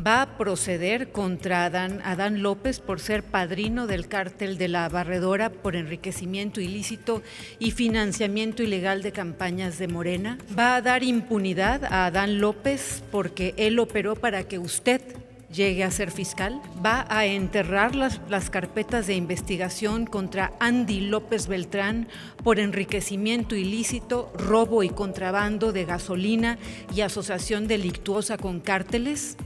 va a proceder contra Adán López por ser padrino del cártel de La Barredora por enriquecimiento ilícito y financiamiento ilegal de campañas de Morena. Va a dar impunidad a Adán López porque él operó para que usted llegue a ser fiscal. Va a enterrar las carpetas de investigación contra Andy López Beltrán por enriquecimiento ilícito, robo y contrabando de gasolina y asociación delictuosa con cárteles.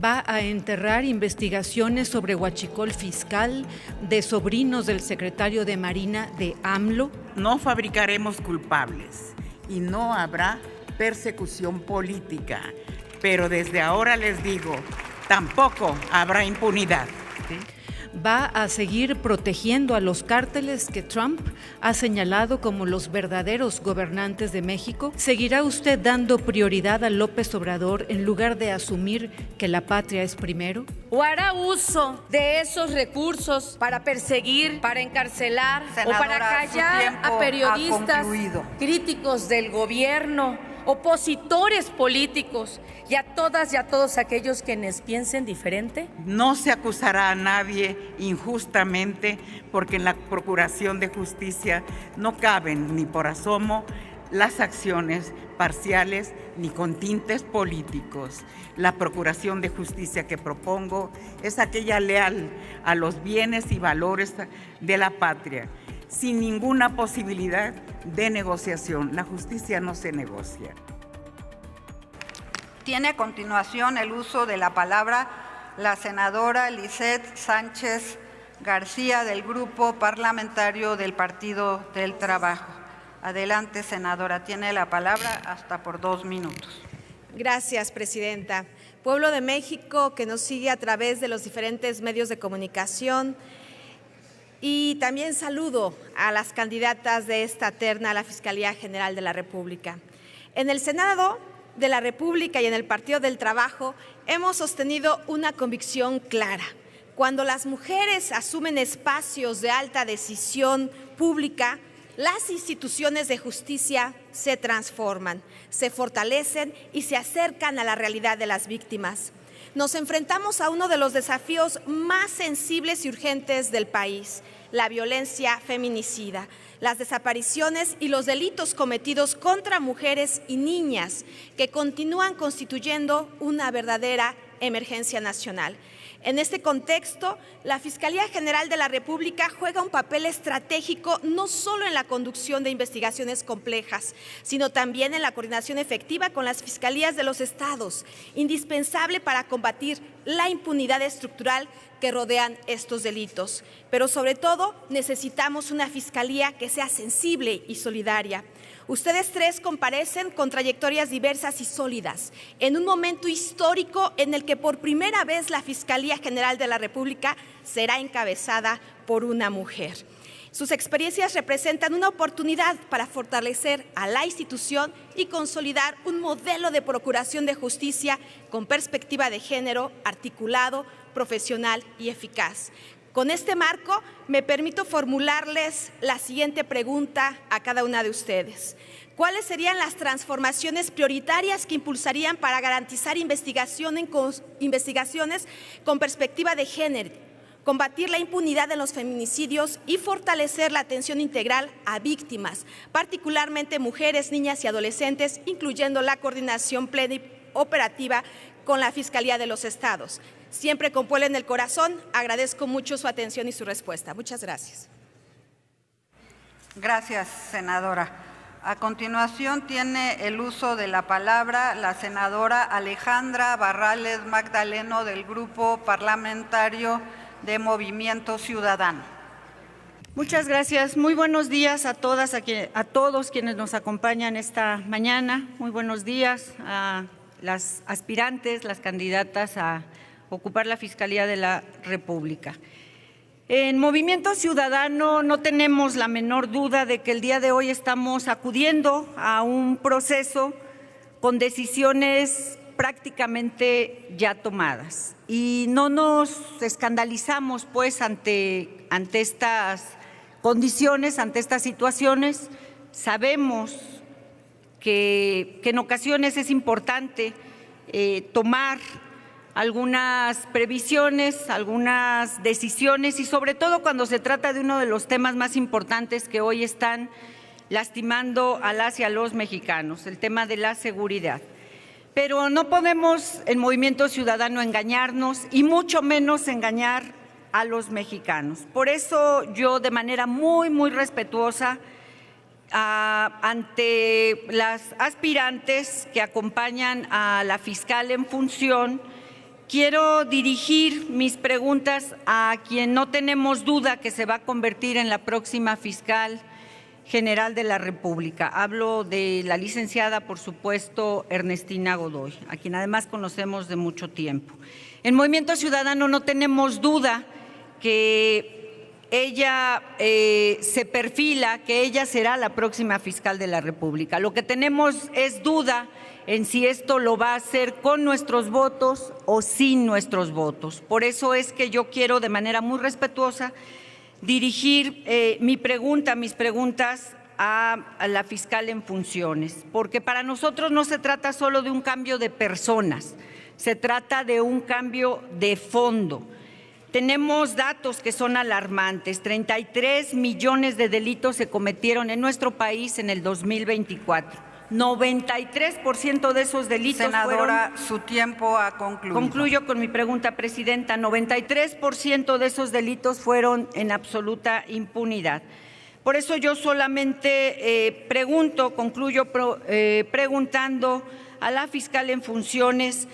Va a enterrar investigaciones sobre huachicol fiscal de sobrinos del secretario de Marina de AMLO. No fabricaremos culpables y no habrá persecución política, pero desde ahora les digo, tampoco habrá impunidad. Va a seguir protegiendo a los cárteles que Trump ha señalado como los verdaderos gobernantes de México. ¿Seguirá usted dando prioridad a López Obrador en lugar de asumir que la patria es primero? ¿O hará uso de esos recursos para perseguir, para encarcelar, Senadora, o para callar a periodistas críticos del gobierno, opositores políticos y a todas y a todos aquellos quienes piensen diferente? No se acusará a nadie injustamente porque en la Procuración de Justicia no caben ni por asomo las acciones parciales ni con tintes políticos. La Procuración de Justicia que propongo es aquella leal a los bienes y valores de la patria, sin ninguna posibilidad de negociación. La justicia no se negocia. Tiene a continuación el uso de la palabra la senadora Lisette Sánchez García del Grupo Parlamentario del Partido del Trabajo. Adelante, senadora, tiene la palabra hasta por 2 minutos. Gracias, presidenta. Pueblo de México que nos sigue a través de los diferentes medios de comunicación, y también saludo a las candidatas de esta terna a la Fiscalía General de la República. En el Senado de la República y en el Partido del Trabajo hemos sostenido una convicción clara. Cuando las mujeres asumen espacios de alta decisión pública, las instituciones de justicia se transforman, se fortalecen y se acercan a la realidad de las víctimas. Nos enfrentamos a uno de los desafíos más sensibles y urgentes del país, la violencia feminicida, las desapariciones y los delitos cometidos contra mujeres y niñas que continúan constituyendo una verdadera emergencia nacional. En este contexto, la Fiscalía General de la República juega un papel estratégico no solo en la conducción de investigaciones complejas, sino también en la coordinación efectiva con las fiscalías de los estados, indispensable para combatir la impunidad estructural que rodean estos delitos. Pero sobre todo, necesitamos una fiscalía que sea sensible y solidaria. Ustedes tres comparecen con trayectorias diversas y sólidas, en un momento histórico en el que por primera vez la Fiscalía General de la República será encabezada por una mujer. Sus experiencias representan una oportunidad para fortalecer a la institución y consolidar un modelo de procuración de justicia con perspectiva de género, articulado, profesional y eficaz. Con este marco, me permito formularles la siguiente pregunta a cada una de ustedes. ¿Cuáles serían las transformaciones prioritarias que impulsarían para garantizar investigaciones con perspectiva de género, combatir la impunidad en los feminicidios y fortalecer la atención integral a víctimas, particularmente mujeres, niñas y adolescentes, incluyendo la coordinación plena y operativa con la Fiscalía de los Estados? Siempre con Puebla en el corazón, agradezco mucho su atención y su respuesta. Muchas gracias. Gracias, senadora. A continuación tiene el uso de la palabra la senadora Alejandra Barrales Magdaleno del Grupo Parlamentario de Movimiento Ciudadano. Muchas gracias. Muy buenos días a todas, a todos quienes nos acompañan esta mañana. Muy buenos días a las aspirantes, las candidatas a ocupar la Fiscalía de la República. En Movimiento Ciudadano no tenemos la menor duda de que el día de hoy estamos acudiendo a un proceso con decisiones prácticamente ya tomadas y no nos escandalizamos pues ante estas condiciones, ante estas situaciones. Sabemos que en ocasiones es importante tomar algunas previsiones, algunas decisiones y sobre todo cuando se trata de uno de los temas más importantes que hoy están lastimando a las y a los mexicanos, el tema de la seguridad. Pero no podemos en Movimiento Ciudadano engañarnos y mucho menos engañar a los mexicanos. Por eso yo de manera muy respetuosa ante las aspirantes que acompañan a la fiscal en función, quiero dirigir mis preguntas a quien no tenemos duda que se va a convertir en la próxima fiscal general de la República. Hablo de la licenciada, por supuesto, Ernestina Godoy, a quien además conocemos de mucho tiempo. En Movimiento Ciudadano no tenemos duda que ella se perfila, que ella será la próxima fiscal de la República. Lo que tenemos es duda en si esto lo va a hacer con nuestros votos o sin nuestros votos. Por eso es que yo quiero de manera muy respetuosa dirigir mis preguntas a la fiscal en funciones, porque para nosotros no se trata solo de un cambio de personas, se trata de un cambio de fondo. Tenemos datos que son alarmantes. 33 millones de delitos se cometieron en nuestro país en el 2024. 93% de esos delitos Senadora, su tiempo ha concluido. Concluyo con mi pregunta, presidenta. 93% de esos delitos fueron en absoluta impunidad. Por eso yo solamente concluyo preguntando a la fiscal en funciones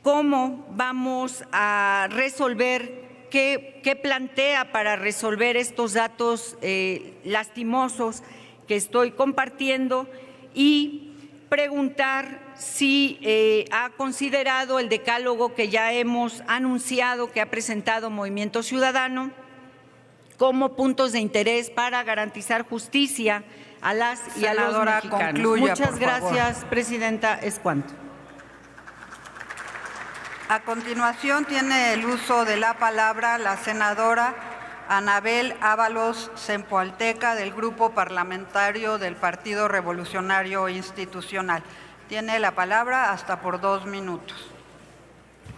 cómo vamos a resolver, qué plantea para resolver estos datos lastimosos que estoy compartiendo, y preguntar si ha considerado el decálogo que ya hemos anunciado que ha presentado Movimiento Ciudadano como puntos de interés para garantizar justicia a las y a los mexicanos. Concluya, muchas gracias, presidenta. Es cuanto. A continuación tiene el uso de la palabra la senadora Anabel Ábalos Sempoalteca, del Grupo Parlamentario del Partido Revolucionario Institucional. Tiene la palabra hasta por 2 minutos.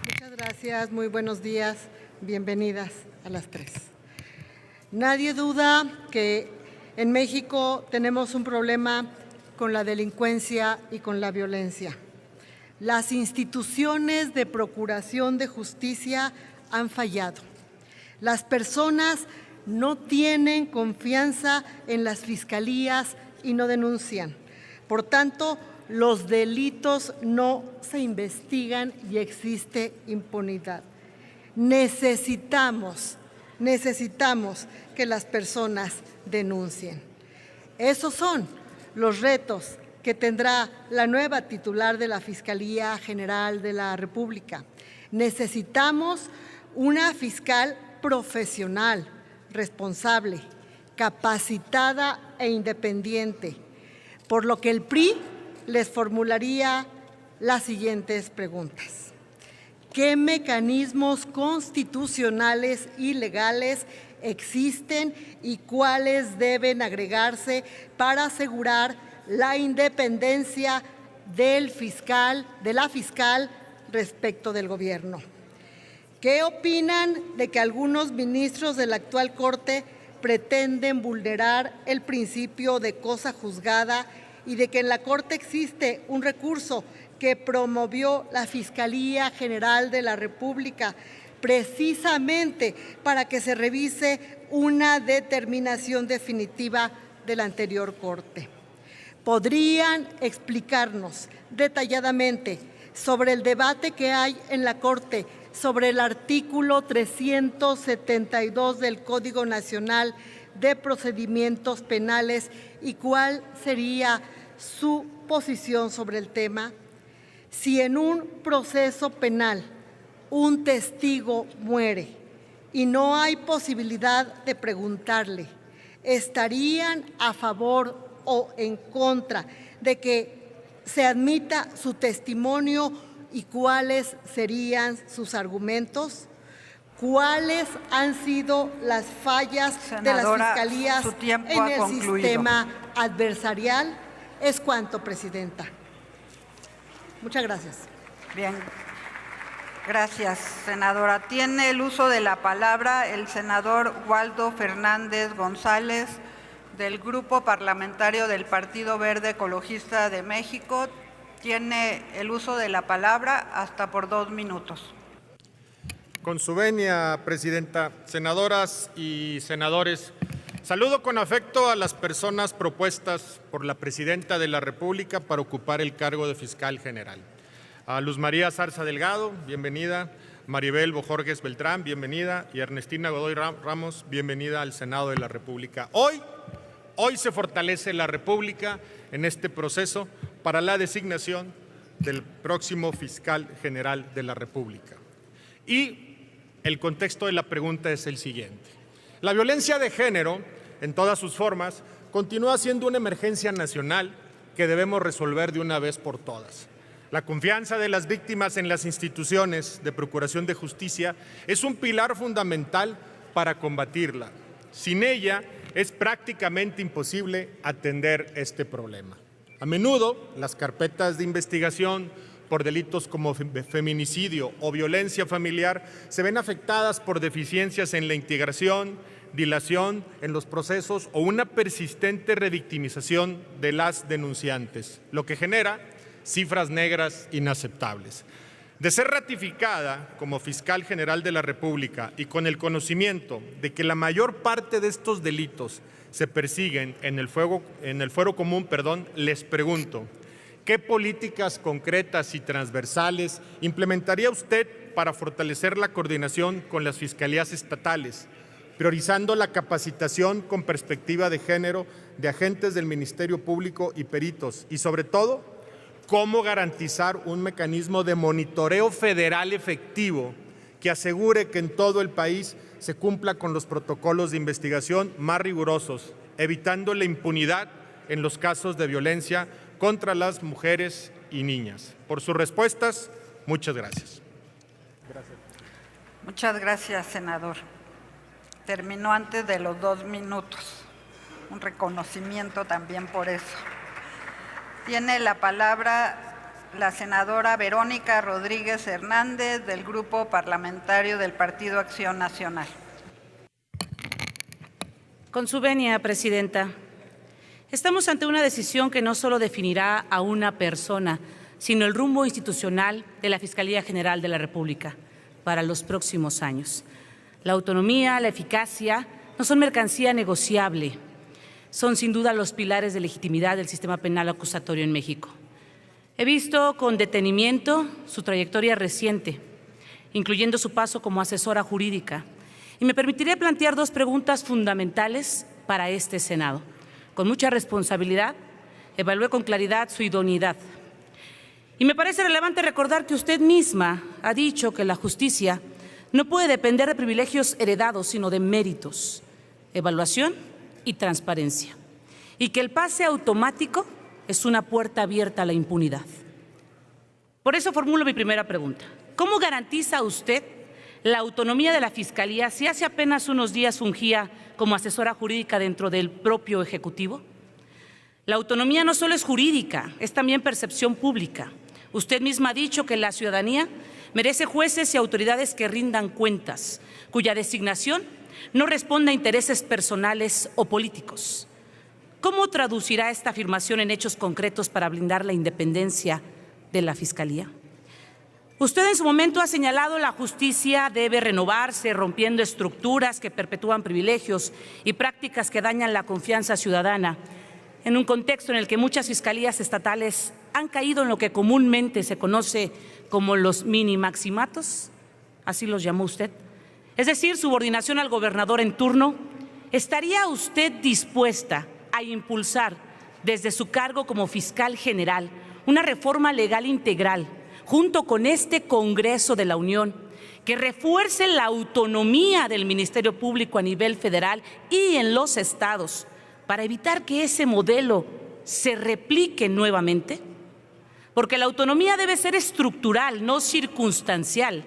Muchas gracias, muy buenos días, bienvenidas a las 3. Nadie duda que en México tenemos un problema con la delincuencia y con la violencia. Las instituciones de procuración de justicia han fallado. Las personas no tienen confianza en las fiscalías y no denuncian. Por tanto, los delitos no se investigan y existe impunidad. Necesitamos que las personas denuncien. Esos son los retos que tendrá la nueva titular de la Fiscalía General de la República. Necesitamos una fiscal profesional, responsable, capacitada e independiente, por lo que el PRI les formularía las siguientes preguntas. ¿Qué mecanismos constitucionales y legales existen y cuáles deben agregarse para asegurar la independencia del fiscal, de la fiscal respecto del gobierno? ¿Qué opinan de que algunos ministros de la actual Corte pretenden vulnerar el principio de cosa juzgada y de que en la Corte existe un recurso que promovió la Fiscalía General de la República precisamente para que se revise una determinación definitiva de la anterior Corte? ¿Podrían explicarnos detalladamente sobre el debate que hay en la Corte sobre el artículo 372 del Código Nacional de Procedimientos Penales y cuál sería su posición sobre el tema? Si en un proceso penal un testigo muere y no hay posibilidad de preguntarle, ¿estarían a favor o en contra de que se admita su testimonio y cuáles serían sus argumentos? ¿Cuáles han sido las fallas de las fiscalías en el sistema adversarial? Es cuanto, presidenta. Muchas gracias. Bien. Gracias, senadora. Tiene el uso de la palabra el senador Waldo Fernández González, del Grupo Parlamentario del Partido Verde Ecologista de México. Tiene el uso de la palabra hasta por 2 minutos. Con su venia, presidenta, senadoras y senadores, saludo con afecto a las personas propuestas por la presidenta de la República para ocupar el cargo de fiscal general. A Luz María Zarza Delgado, bienvenida. Maribel Bojorges Beltrán, bienvenida. Y Ernestina Godoy Ramos, bienvenida al Senado de la República. Hoy se fortalece la República en este proceso para la designación del próximo fiscal general de la República. Y el contexto de la pregunta es el siguiente. La violencia de género, en todas sus formas, continúa siendo una emergencia nacional que debemos resolver de una vez por todas. La confianza de las víctimas en las instituciones de procuración de justicia es un pilar fundamental para combatirla. Sin ella es prácticamente imposible atender este problema. A menudo, las carpetas de investigación por delitos como feminicidio o violencia familiar se ven afectadas por deficiencias en la integración, dilación en los procesos o una persistente revictimización de las denunciantes, lo que genera cifras negras inaceptables. De ser ratificada como fiscal general de la República y con el conocimiento de que la mayor parte de estos delitos se persiguen en el fuero común, les pregunto, ¿qué políticas concretas y transversales implementaría usted para fortalecer la coordinación con las fiscalías estatales, priorizando la capacitación con perspectiva de género de agentes del Ministerio Público y peritos? Y sobre todo, ¿cómo garantizar un mecanismo de monitoreo federal efectivo que asegure que en todo el país se cumpla con los protocolos de investigación más rigurosos, evitando la impunidad en los casos de violencia contra las mujeres y niñas? Por sus respuestas, muchas gracias. Muchas gracias, senador. Terminó antes de los 2 minutos. Un reconocimiento también por eso. Tiene la palabra la senadora Verónica Rodríguez Hernández, del Grupo Parlamentario del Partido Acción Nacional. Con su venia, presidenta. Estamos ante una decisión que no solo definirá a una persona, sino el rumbo institucional de la Fiscalía General de la República para los próximos años. La autonomía, la eficacia no son mercancía negociable. Son sin duda los pilares de legitimidad del sistema penal acusatorio en México. He visto con detenimiento su trayectoria reciente, incluyendo su paso como asesora jurídica, y me permitiré plantear 2 preguntas fundamentales para este Senado. Con mucha responsabilidad, evalué con claridad su idoneidad. Y me parece relevante recordar que usted misma ha dicho que la justicia no puede depender de privilegios heredados, sino de méritos, evaluación y transparencia, y que el pase automático es una puerta abierta a la impunidad. Por eso formulo mi primera pregunta. ¿Cómo garantiza usted la autonomía de la Fiscalía si hace apenas unos días fungía como asesora jurídica dentro del propio Ejecutivo? La autonomía no solo es jurídica, es también percepción pública. Usted misma ha dicho que la ciudadanía merece jueces y autoridades que rindan cuentas, cuya designación no responde a intereses personales o políticos. ¿Cómo traducirá esta afirmación en hechos concretos para blindar la independencia de la Fiscalía? Usted en su momento ha señalado que la justicia debe renovarse, rompiendo estructuras que perpetúan privilegios y prácticas que dañan la confianza ciudadana, en un contexto en el que muchas fiscalías estatales han caído en lo que comúnmente se conoce como los mini-maximatos, así los llamó usted, es decir, subordinación al gobernador en turno. ¿Estaría usted dispuesta a impulsar desde su cargo como fiscal general una reforma legal integral junto con este Congreso de la Unión que refuerce la autonomía del Ministerio Público a nivel federal y en los estados para evitar que ese modelo se replique nuevamente? Porque la autonomía debe ser estructural, no circunstancial.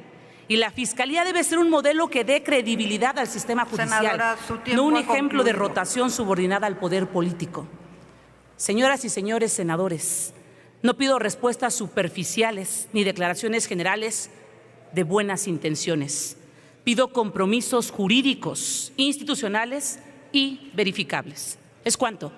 Y la Fiscalía debe ser un modelo que dé credibilidad al sistema judicial, senadora, no un ejemplo de rotación subordinada al poder político. Señoras y señores senadores, no pido respuestas superficiales ni declaraciones generales de buenas intenciones. Pido compromisos jurídicos, institucionales y verificables. ¿Es cuánto?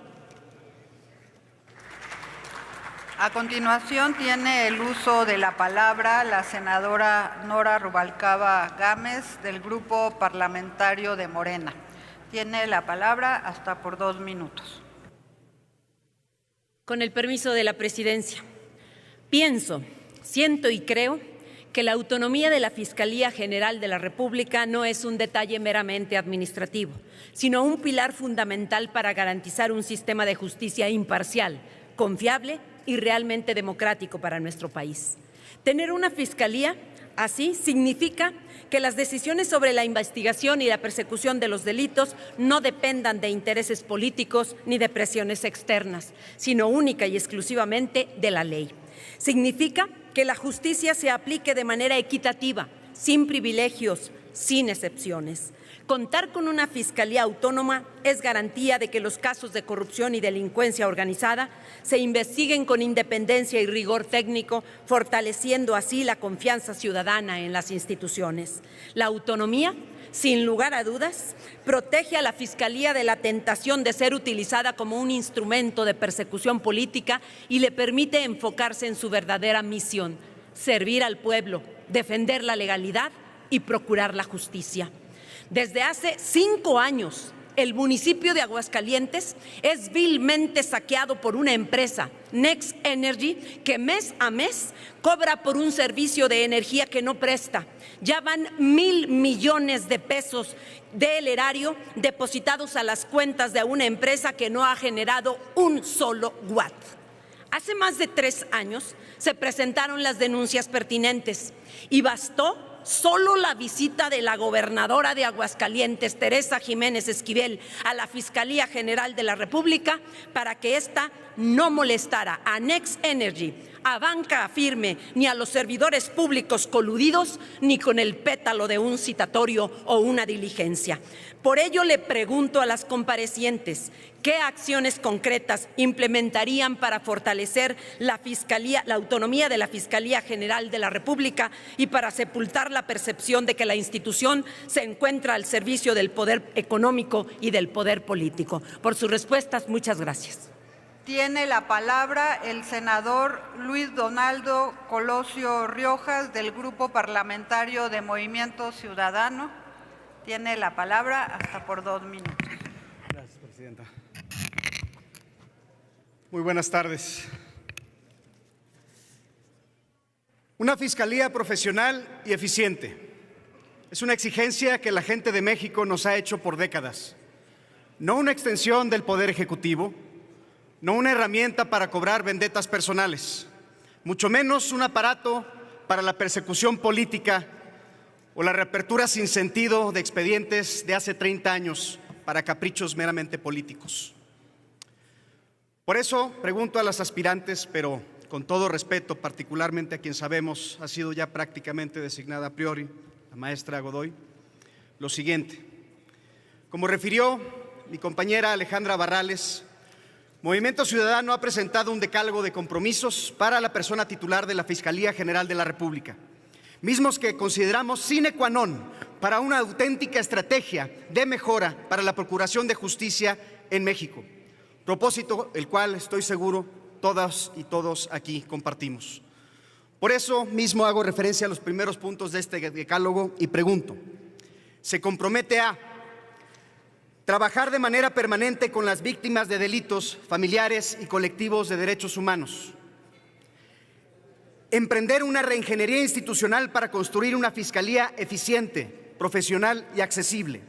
A continuación tiene el uso de la palabra la senadora Nora Rubalcaba Gámez del Grupo Parlamentario de Morena. Tiene la palabra hasta por 2 minutos. Con el permiso de la presidencia, pienso, siento y creo que la autonomía de la Fiscalía General de la República no es un detalle meramente administrativo, sino un pilar fundamental para garantizar un sistema de justicia imparcial, confiable y realmente democrático para nuestro país. Tener una fiscalía así significa que las decisiones sobre la investigación y la persecución de los delitos no dependan de intereses políticos ni de presiones externas, sino única y exclusivamente de la ley. Significa que la justicia se aplique de manera equitativa, sin privilegios, sin excepciones. Contar con una fiscalía autónoma es garantía de que los casos de corrupción y delincuencia organizada se investiguen con independencia y rigor técnico, fortaleciendo así la confianza ciudadana en las instituciones. La autonomía, sin lugar a dudas, protege a la Fiscalía de la tentación de ser utilizada como un instrumento de persecución política y le permite enfocarse en su verdadera misión: servir al pueblo, defender la legalidad y procurar la justicia. Desde hace 5 años, el municipio de Aguascalientes es vilmente saqueado por una empresa, Next Energy, que mes a mes cobra por un servicio de energía que no presta. Ya van 1,000 millones de pesos del erario depositados a las cuentas de una empresa que no ha generado un solo watt. Hace más de 3 años se presentaron las denuncias pertinentes y bastó solo la visita de la gobernadora de Aguascalientes, Teresa Jiménez Esquivel, a la Fiscalía General de la República para que ésta no molestara a Next Energy, a Banca Firme, ni a los servidores públicos coludidos, ni con el pétalo de un citatorio o una diligencia. Por ello le pregunto a las comparecientes, ¿qué acciones concretas implementarían para fortalecer la Fiscalía, la autonomía de la Fiscalía General de la República y para sepultar la percepción de que la institución se encuentra al servicio del poder económico y del poder político? Por sus respuestas, muchas gracias. Tiene la palabra el senador Luis Donaldo Colosio Riojas del Grupo Parlamentario de Movimiento Ciudadano. Tiene la palabra hasta por 2 minutos. Gracias, presidenta. Muy buenas tardes. Una fiscalía profesional y eficiente es una exigencia que la gente de México nos ha hecho por décadas. No una extensión del Poder Ejecutivo, no una herramienta para cobrar vendetas personales, mucho menos un aparato para la persecución política o la reapertura sin sentido de expedientes de hace 30 años para caprichos meramente políticos. Por eso pregunto a las aspirantes, pero con todo respeto, particularmente a quien sabemos ha sido ya prácticamente designada a priori, la maestra Godoy, lo siguiente. Como refirió mi compañera Alejandra Barrales, Movimiento Ciudadano ha presentado un decálogo de compromisos para la persona titular de la Fiscalía General de la República, mismos que consideramos sine qua non para una auténtica estrategia de mejora para la procuración de justicia en México, propósito el cual estoy seguro todas y todos aquí compartimos. Por eso mismo hago referencia a los primeros puntos de este decálogo y pregunto, ¿se compromete a trabajar de manera permanente con las víctimas de delitos familiares y colectivos de derechos humanos? Emprender una reingeniería institucional para construir una fiscalía eficiente, profesional y accesible.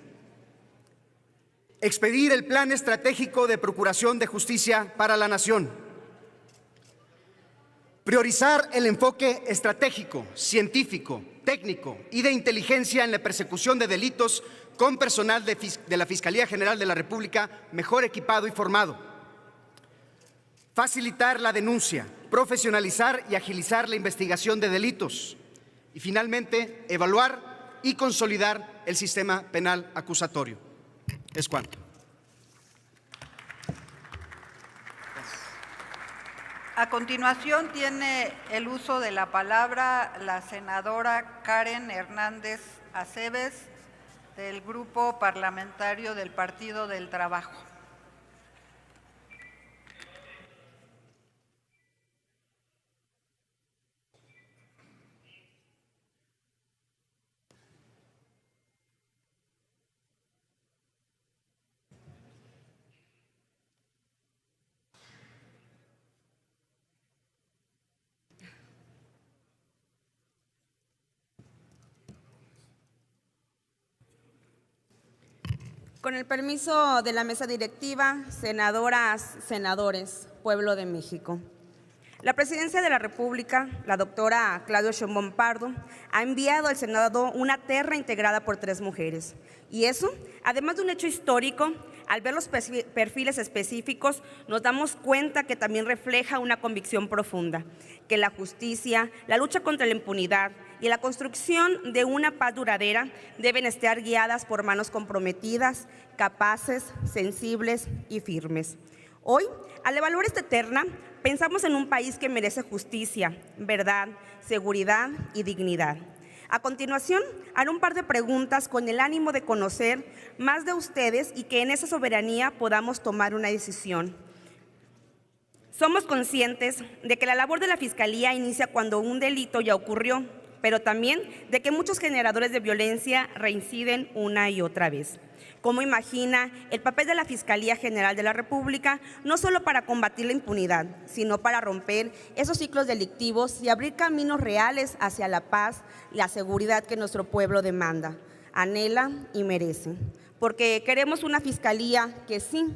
Expedir el Plan Estratégico de Procuración de Justicia para la Nación. Priorizar el enfoque estratégico, científico, técnico y de inteligencia en la persecución de delitos con personal de la Fiscalía General de la República mejor equipado y formado. Facilitar la denuncia, profesionalizar y agilizar la investigación de delitos. Y finalmente, evaluar y consolidar el sistema penal acusatorio. Es cuanto. A continuación tiene el uso de la palabra la senadora Karen Hernández Aceves, del Grupo Parlamentario del Partido del Trabajo. Con el permiso de la mesa directiva, senadoras, senadores, pueblo de México. La Presidencia de la República, la doctora Claudia Sheinbaum Pardo, ha enviado al Senado una terna integrada por 3 mujeres. Y eso, además de un hecho histórico, al ver los perfiles específicos, nos damos cuenta que también refleja una convicción profunda, que la justicia, la lucha contra la impunidad y la construcción de una paz duradera deben estar guiadas por manos comprometidas, capaces, sensibles y firmes. Hoy, al evaluar esta terna, pensamos en un país que merece justicia, verdad, seguridad y dignidad. A continuación, haré un par de preguntas con el ánimo de conocer más de ustedes y que en esa soberanía podamos tomar una decisión. Somos conscientes de que la labor de la Fiscalía inicia cuando un delito ya ocurrió, pero también de que muchos generadores de violencia reinciden una y otra vez. ¿Cómo imagina el papel de la Fiscalía General de la República, no solo para combatir la impunidad, sino para romper esos ciclos delictivos y abrir caminos reales hacia la paz y la seguridad que nuestro pueblo demanda, anhela y merece? Porque queremos una Fiscalía que sí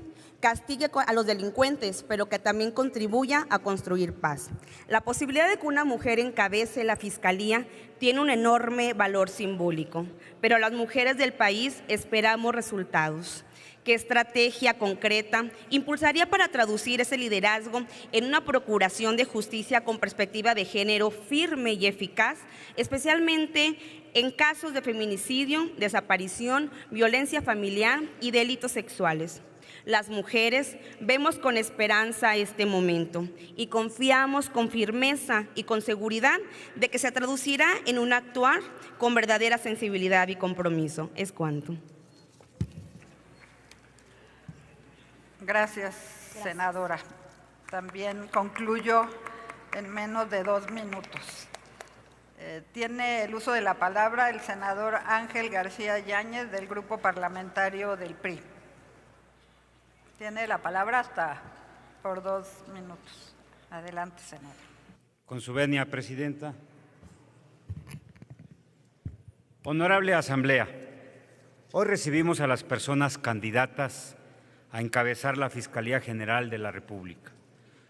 castigue a los delincuentes, pero que también contribuya a construir paz. La posibilidad de que una mujer encabece la Fiscalía tiene un enorme valor simbólico, pero las mujeres del país esperamos resultados. ¿Qué estrategia concreta impulsaría para traducir ese liderazgo en una procuración de justicia con perspectiva de género firme y eficaz, especialmente en casos de feminicidio, desaparición, violencia familiar y delitos sexuales? Las mujeres vemos con esperanza este momento y confiamos con firmeza y con seguridad de que se traducirá en un actuar con verdadera sensibilidad y compromiso. Es cuanto. Gracias, senadora. También concluyo en menos de 2 minutos. Tiene el uso de la palabra el senador Ángel García Yáñez, del Grupo Parlamentario del PRI. Tiene la palabra hasta por 2 minutos. Adelante, senador. Con su venia, presidenta. Honorable Asamblea, hoy recibimos a las personas candidatas a encabezar la Fiscalía General de la República.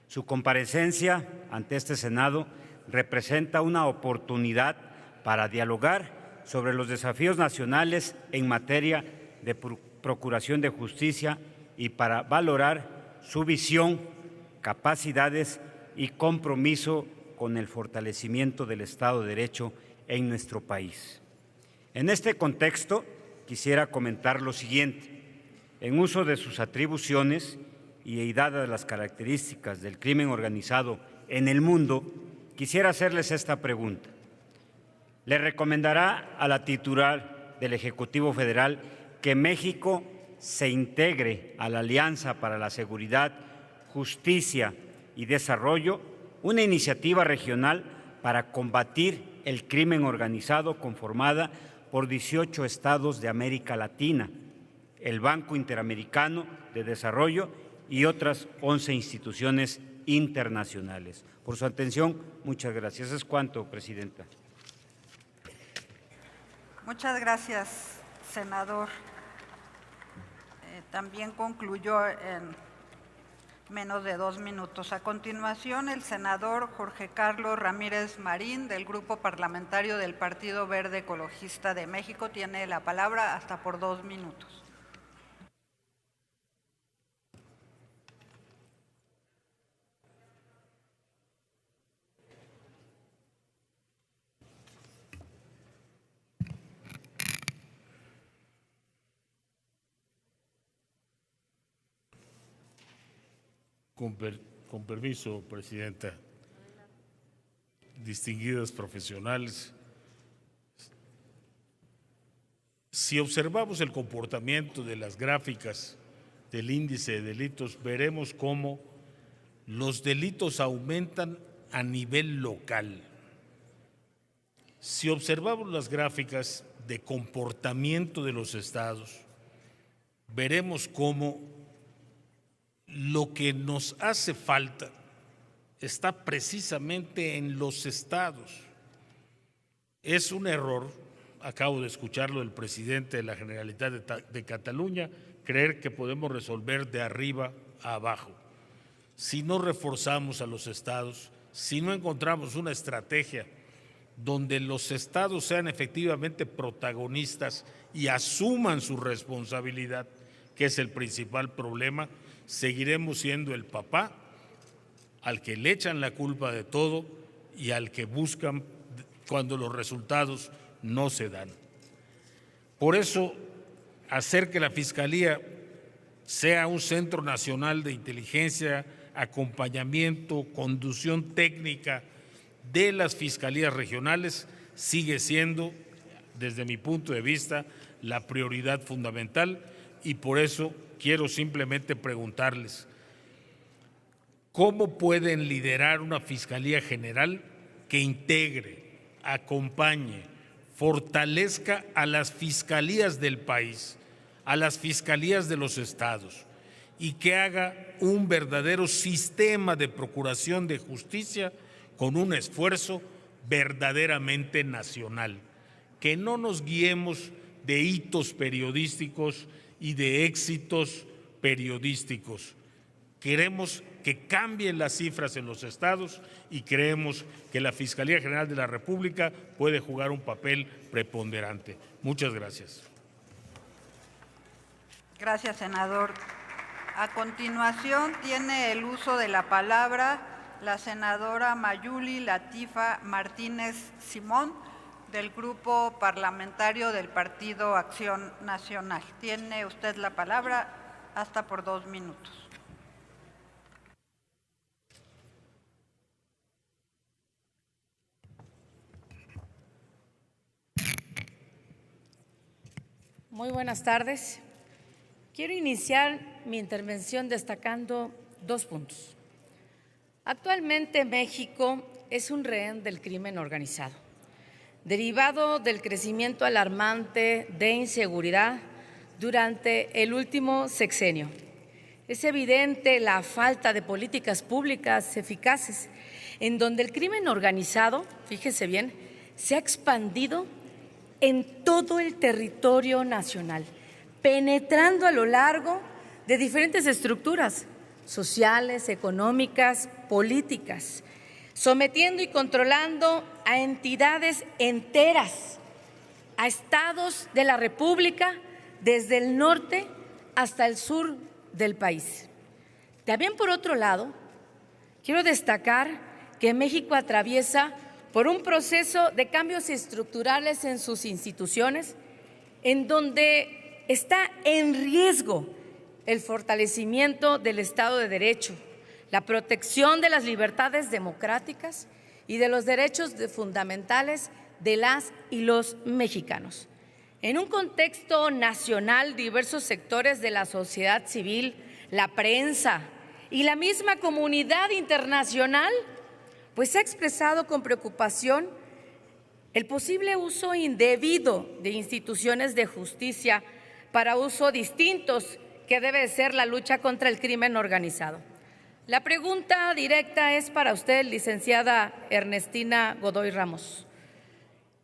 Su comparecencia ante este Senado representa una oportunidad para dialogar sobre los desafíos nacionales en materia de procuración de justicia y para valorar su visión, capacidades y compromiso con el fortalecimiento del Estado de Derecho en nuestro país. En este contexto, quisiera comentar lo siguiente. En uso de sus atribuciones y dadas las características del crimen organizado en el mundo, quisiera hacerles esta pregunta. ¿Le recomendará a la titular del Ejecutivo Federal que México se integre a la Alianza para la Seguridad, Justicia y Desarrollo, una iniciativa regional para combatir el crimen organizado conformada por 18 estados de América Latina, el Banco Interamericano de Desarrollo y otras 11 instituciones internacionales? Por su atención, muchas gracias. Es cuanto, presidenta. Muchas gracias, senador. También concluyó en menos de 2 minutos. A continuación, el senador Jorge Carlos Ramírez Marín, del Grupo Parlamentario del Partido Verde Ecologista de México, tiene la palabra hasta por 2 minutos. Con permiso, Presidenta. Distinguidos profesionales, si observamos el comportamiento de las gráficas del índice de delitos, veremos cómo los delitos aumentan a nivel local. Si observamos las gráficas de comportamiento de los estados, veremos cómo lo que nos hace falta está precisamente en los estados. Es un error, acabo de escucharlo del presidente de la Generalitat de Cataluña, creer que podemos resolver de arriba a abajo. Si no reforzamos a los estados, si no encontramos una estrategia donde los estados sean efectivamente protagonistas y asuman su responsabilidad, que es el principal problema, seguiremos siendo el papá al que le echan la culpa de todo y al que buscan cuando los resultados no se dan. Por eso, hacer que la Fiscalía sea un centro nacional de inteligencia, acompañamiento, conducción técnica de las fiscalías regionales sigue siendo, desde mi punto de vista, la prioridad fundamental, y por eso quiero simplemente preguntarles, ¿cómo pueden liderar una Fiscalía General que integre, acompañe, fortalezca a las fiscalías del país, a las fiscalías de los estados, y que haga un verdadero sistema de procuración de justicia con un esfuerzo verdaderamente nacional? Que no nos guiemos de hitos periodísticos y de éxitos periodísticos. Queremos que cambien las cifras en los estados y creemos que la Fiscalía General de la República puede jugar un papel preponderante. Muchas gracias. Gracias, senador. A continuación, tiene el uso de la palabra la senadora Mayuli Latifa Martínez Simón, del Grupo Parlamentario del Partido Acción Nacional. Tiene usted la palabra hasta por 2 minutos. Muy buenas tardes. Quiero iniciar mi intervención destacando 2 puntos. Actualmente México es un rehén del crimen organizado, derivado del crecimiento alarmante de inseguridad durante el último sexenio. Es evidente la falta de políticas públicas eficaces, en donde el crimen organizado, fíjese bien, se ha expandido en todo el territorio nacional, penetrando a lo largo de diferentes estructuras sociales, económicas, políticas, sometiendo y controlando a entidades enteras, a estados de la República, desde el norte hasta el sur del país. También, por otro lado, quiero destacar que México atraviesa por un proceso de cambios estructurales en sus instituciones, en donde está en riesgo el fortalecimiento del Estado de Derecho, la protección de las libertades democráticas y de los derechos fundamentales de las y los mexicanos. En un contexto nacional, diversos sectores de la sociedad civil, la prensa y la misma comunidad internacional pues ha expresado con preocupación el posible uso indebido de instituciones de justicia para uso distintos que debe ser la lucha contra el crimen organizado. La pregunta directa es para usted, licenciada Ernestina Godoy Ramos.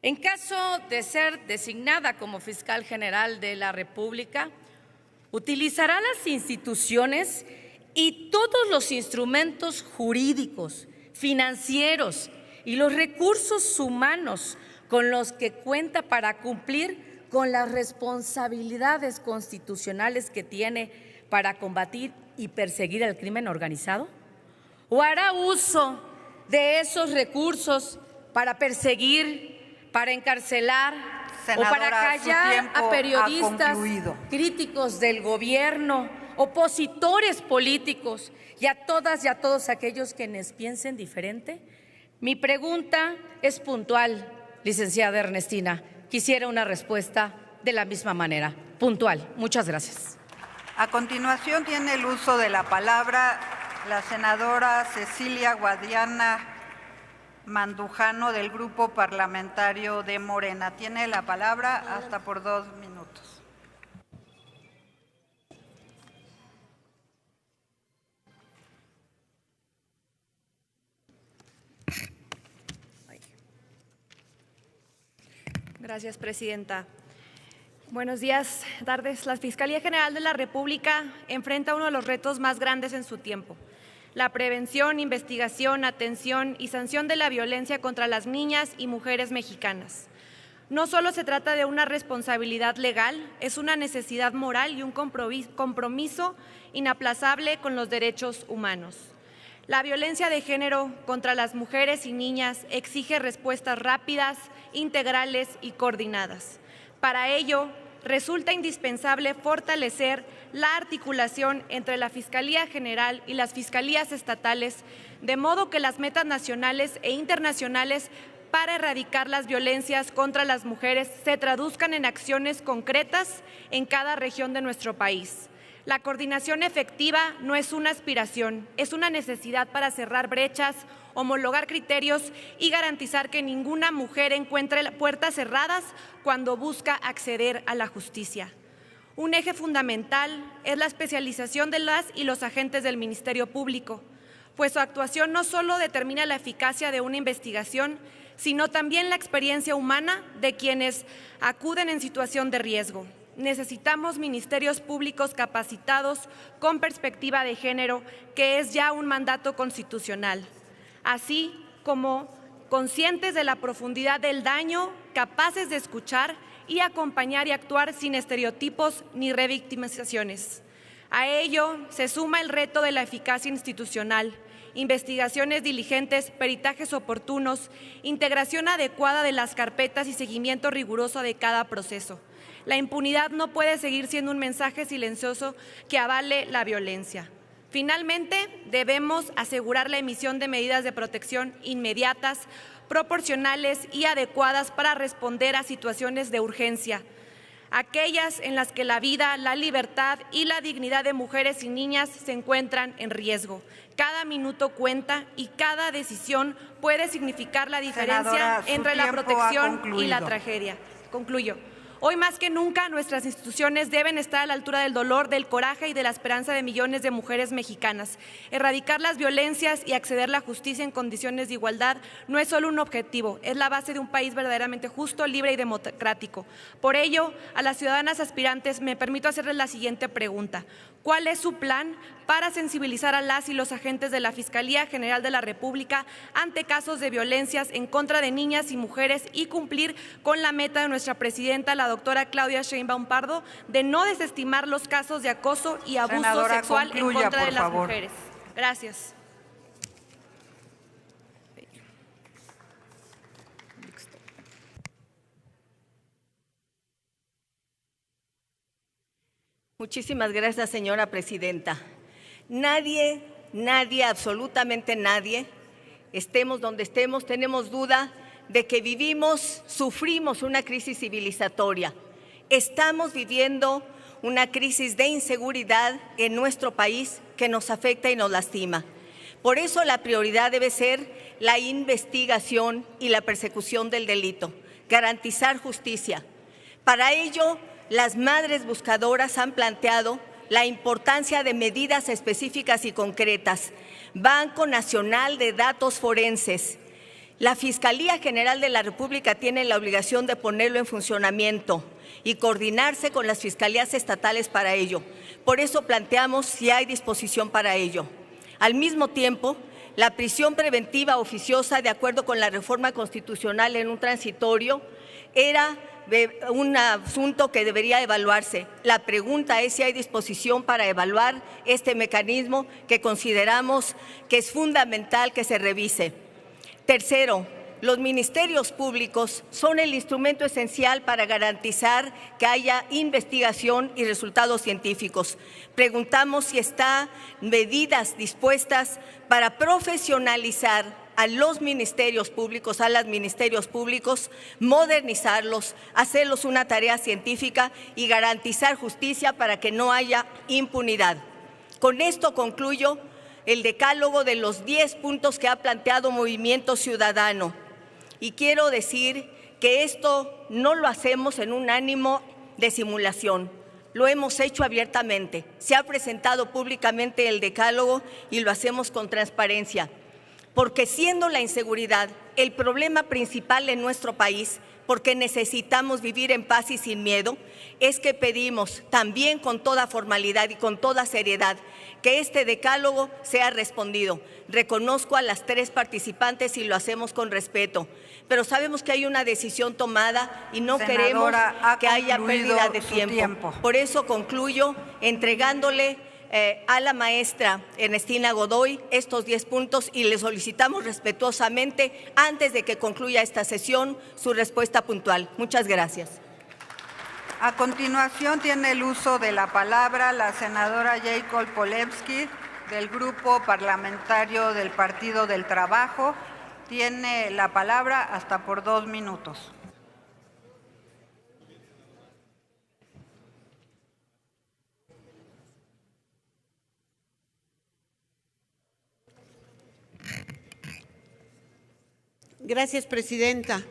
En caso de ser designada como fiscal general de la República, ¿utilizará las instituciones y todos los instrumentos jurídicos, financieros y los recursos humanos con los que cuenta para cumplir con las responsabilidades constitucionales que tiene para combatir y perseguir el crimen organizado? ¿O hará uso de esos recursos para perseguir, para encarcelar, senadora, o para callar a periodistas críticos del gobierno opositores políticos y a todas y a todos aquellos quienes piensen diferente? Mi pregunta es puntual, licenciada Ernestina. Quisiera una respuesta de la misma manera, puntual. Muchas gracias. A continuación tiene el uso de la palabra la senadora Cecilia Guadiana Mandujano del Grupo Parlamentario de Morena. Tiene la palabra hasta por 2 minutos. Gracias, presidenta. Buenos días, tardes. La Fiscalía General de la República enfrenta uno de los retos más grandes en su tiempo: la prevención, investigación, atención y sanción de la violencia contra las niñas y mujeres mexicanas. No solo se trata de una responsabilidad legal, es una necesidad moral y un compromiso inaplazable con los derechos humanos. La violencia de género contra las mujeres y niñas exige respuestas rápidas, integrales y coordinadas. Para ello, resulta indispensable fortalecer la articulación entre la Fiscalía General y las Fiscalías estatales, de modo que las metas nacionales e internacionales para erradicar las violencias contra las mujeres se traduzcan en acciones concretas en cada región de nuestro país. La coordinación efectiva no es una aspiración, es una necesidad para cerrar brechas, homologar criterios y garantizar que ninguna mujer encuentre puertas cerradas cuando busca acceder a la justicia. Un eje fundamental es la especialización de las y los agentes del Ministerio Público, pues su actuación no solo determina la eficacia de una investigación, sino también la experiencia humana de quienes acuden en situación de riesgo. Necesitamos ministerios públicos capacitados con perspectiva de género, que es ya un mandato constitucional, así como conscientes de la profundidad del daño, capaces de escuchar y acompañar y actuar sin estereotipos ni revictimizaciones. A ello se suma el reto de la eficacia institucional, investigaciones diligentes, peritajes oportunos, integración adecuada de las carpetas y seguimiento riguroso de cada proceso. La impunidad no puede seguir siendo un mensaje silencioso que avale la violencia. Finalmente, debemos asegurar la emisión de medidas de protección inmediatas, proporcionales y adecuadas para responder a situaciones de urgencia, aquellas en las que la vida, la libertad y la dignidad de mujeres y niñas se encuentran en riesgo. Cada minuto cuenta y cada decisión puede significar la diferencia entre la protección y la tragedia. Concluyo. Hoy más que nunca nuestras instituciones deben estar a la altura del dolor, del coraje y de la esperanza de millones de mujeres mexicanas. Erradicar las violencias y acceder a la justicia en condiciones de igualdad no es solo un objetivo, es la base de un país verdaderamente justo, libre y democrático. Por ello, a las ciudadanas aspirantes me permito hacerles la siguiente pregunta: ¿cuál es su plan para sensibilizar a las y los agentes de la Fiscalía General de la República ante casos de violencias en contra de niñas y mujeres y cumplir con la meta de nuestra presidenta, la doctora Claudia Sheinbaum Pardo, de no desestimar los casos de acoso y abuso sexual en contra de las mujeres? Gracias. Muchísimas gracias, señora presidenta. Nadie, absolutamente nadie, estemos donde estemos, tenemos duda de que sufrimos una crisis civilizatoria. Estamos viviendo una crisis de inseguridad en nuestro país que nos afecta y nos lastima. Por eso la prioridad debe ser la investigación y la persecución del delito, garantizar justicia. Para ello, las madres buscadoras han planteado la importancia de medidas específicas y concretas. Banco Nacional de Datos Forenses. La Fiscalía General de la República tiene la obligación de ponerlo en funcionamiento y coordinarse con las fiscalías estatales para ello. Por eso planteamos si hay disposición para ello. Al mismo tiempo, la prisión preventiva oficiosa, de acuerdo con la reforma constitucional en un transitorio, era un asunto que debería evaluarse. La pregunta es si hay disposición para evaluar este mecanismo que consideramos que es fundamental que se revise. Tercero, los ministerios públicos son el instrumento esencial para garantizar que haya investigación y resultados científicos. Preguntamos si están medidas dispuestas para profesionalizar a los ministerios públicos, modernizarlos, hacerlos una tarea científica y garantizar justicia para que no haya impunidad. Con esto concluyo el decálogo de los 10 puntos que ha planteado Movimiento Ciudadano. Y quiero decir que esto no lo hacemos en un ánimo de simulación, lo hemos hecho abiertamente. Se ha presentado públicamente el decálogo y lo hacemos con transparencia. Porque siendo la inseguridad el problema principal en nuestro país, porque necesitamos vivir en paz y sin miedo, es que pedimos también con toda formalidad y con toda seriedad que este decálogo sea respondido. Reconozco a las 3 participantes y lo hacemos con respeto, pero sabemos que hay una decisión tomada y no queremos que haya pérdida de tiempo. Por eso concluyo entregándole a la maestra Ernestina Godoy estos 10 puntos y le solicitamos respetuosamente, antes de que concluya esta sesión, su respuesta puntual. Muchas gracias. A continuación tiene el uso de la palabra la senadora Jacob Polewski del Grupo Parlamentario del Partido del Trabajo. Tiene la palabra hasta por 2 minutos. Gracias, presidenta.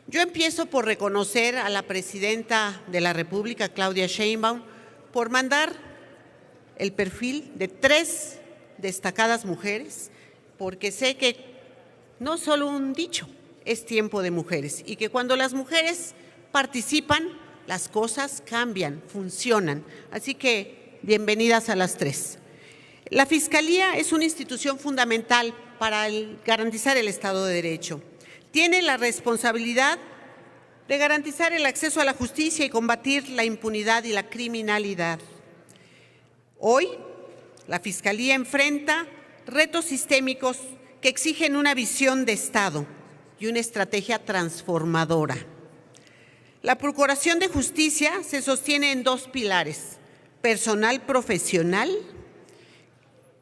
Yo empiezo por reconocer a la presidenta de la República, Claudia Sheinbaum, por mandar el perfil de 3 destacadas mujeres, porque sé que no solo un dicho, es tiempo de mujeres, y que cuando las mujeres participan, las cosas cambian, funcionan. Así que bienvenidas a las 3. La Fiscalía es una institución fundamental para garantizar el Estado de Derecho. Tiene la responsabilidad de garantizar el acceso a la justicia y combatir la impunidad y la criminalidad. Hoy, la Fiscalía enfrenta retos sistémicos que exigen una visión de Estado y una estrategia transformadora. La Procuración de Justicia se sostiene en 2 pilares: personal profesional,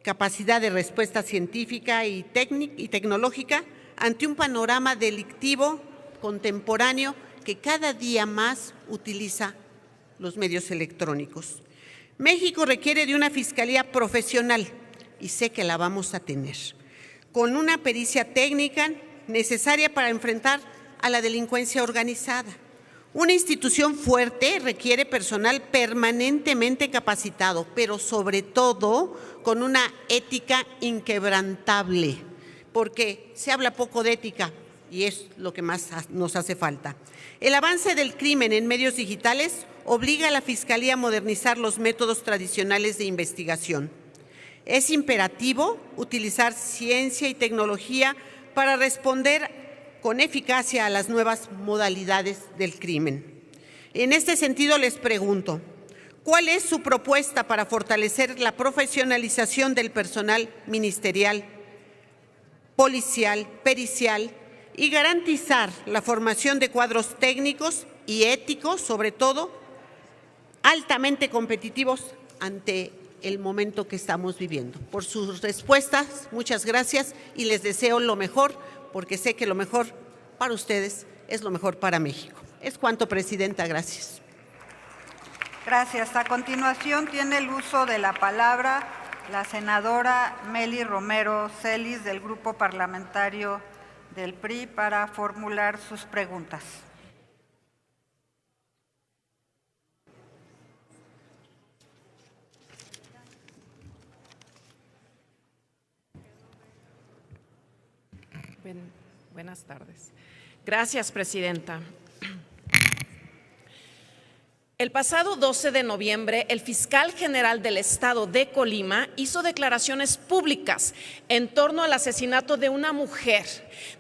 capacidad de respuesta científica y tecnológica ante un panorama delictivo contemporáneo que cada día más utiliza los medios electrónicos. México requiere de una fiscalía profesional y sé que la vamos a tener, con una pericia técnica necesaria para enfrentar a la delincuencia organizada. Una institución fuerte requiere personal permanentemente capacitado, pero sobre todo con una ética inquebrantable, porque se habla poco de ética y es lo que más nos hace falta. El avance del crimen en medios digitales obliga a la Fiscalía a modernizar los métodos tradicionales de investigación. Es imperativo utilizar ciencia y tecnología para responder con eficacia a las nuevas modalidades del crimen. En este sentido les pregunto, ¿cuál es su propuesta para fortalecer la profesionalización del personal ministerial, policial, pericial y garantizar la formación de cuadros técnicos y éticos, sobre todo, altamente competitivos ante el momento que estamos viviendo? Por sus respuestas, muchas gracias y les deseo lo mejor, porque sé que lo mejor para ustedes es lo mejor para México. Es cuanto, presidenta. Gracias. Gracias. A continuación tiene el uso de la palabra la senadora Mely Romero Celis del Grupo Parlamentario del PRI para formular sus preguntas. Buenas tardes. Gracias, presidenta. El pasado 12 de noviembre, el fiscal general del Estado de Colima hizo declaraciones públicas en torno al asesinato de una mujer.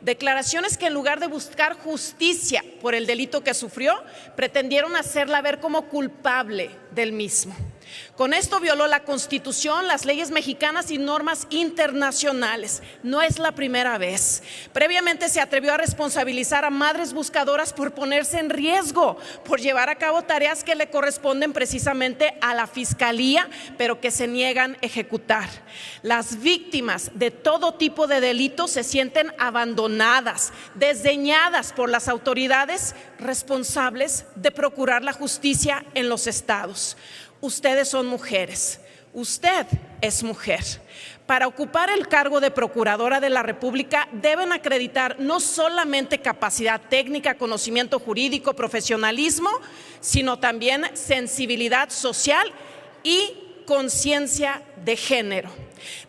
Declaraciones que en lugar de buscar justicia por el delito que sufrió, pretendieron hacerla ver como culpable del mismo. Con esto violó la Constitución, las leyes mexicanas y normas internacionales. No es la primera vez. Previamente se atrevió a responsabilizar a madres buscadoras por ponerse en riesgo, por llevar a cabo tareas que le corresponden precisamente a la Fiscalía, pero que se niegan a ejecutar. Las víctimas de todo tipo de delitos se sienten abandonadas, desdeñadas por las autoridades responsables de procurar la justicia en los estados. Ustedes son mujeres, usted es mujer. Para ocupar el cargo de Procuradora de la República deben acreditar no solamente capacidad técnica, conocimiento jurídico, profesionalismo, sino también sensibilidad social y conciencia de género.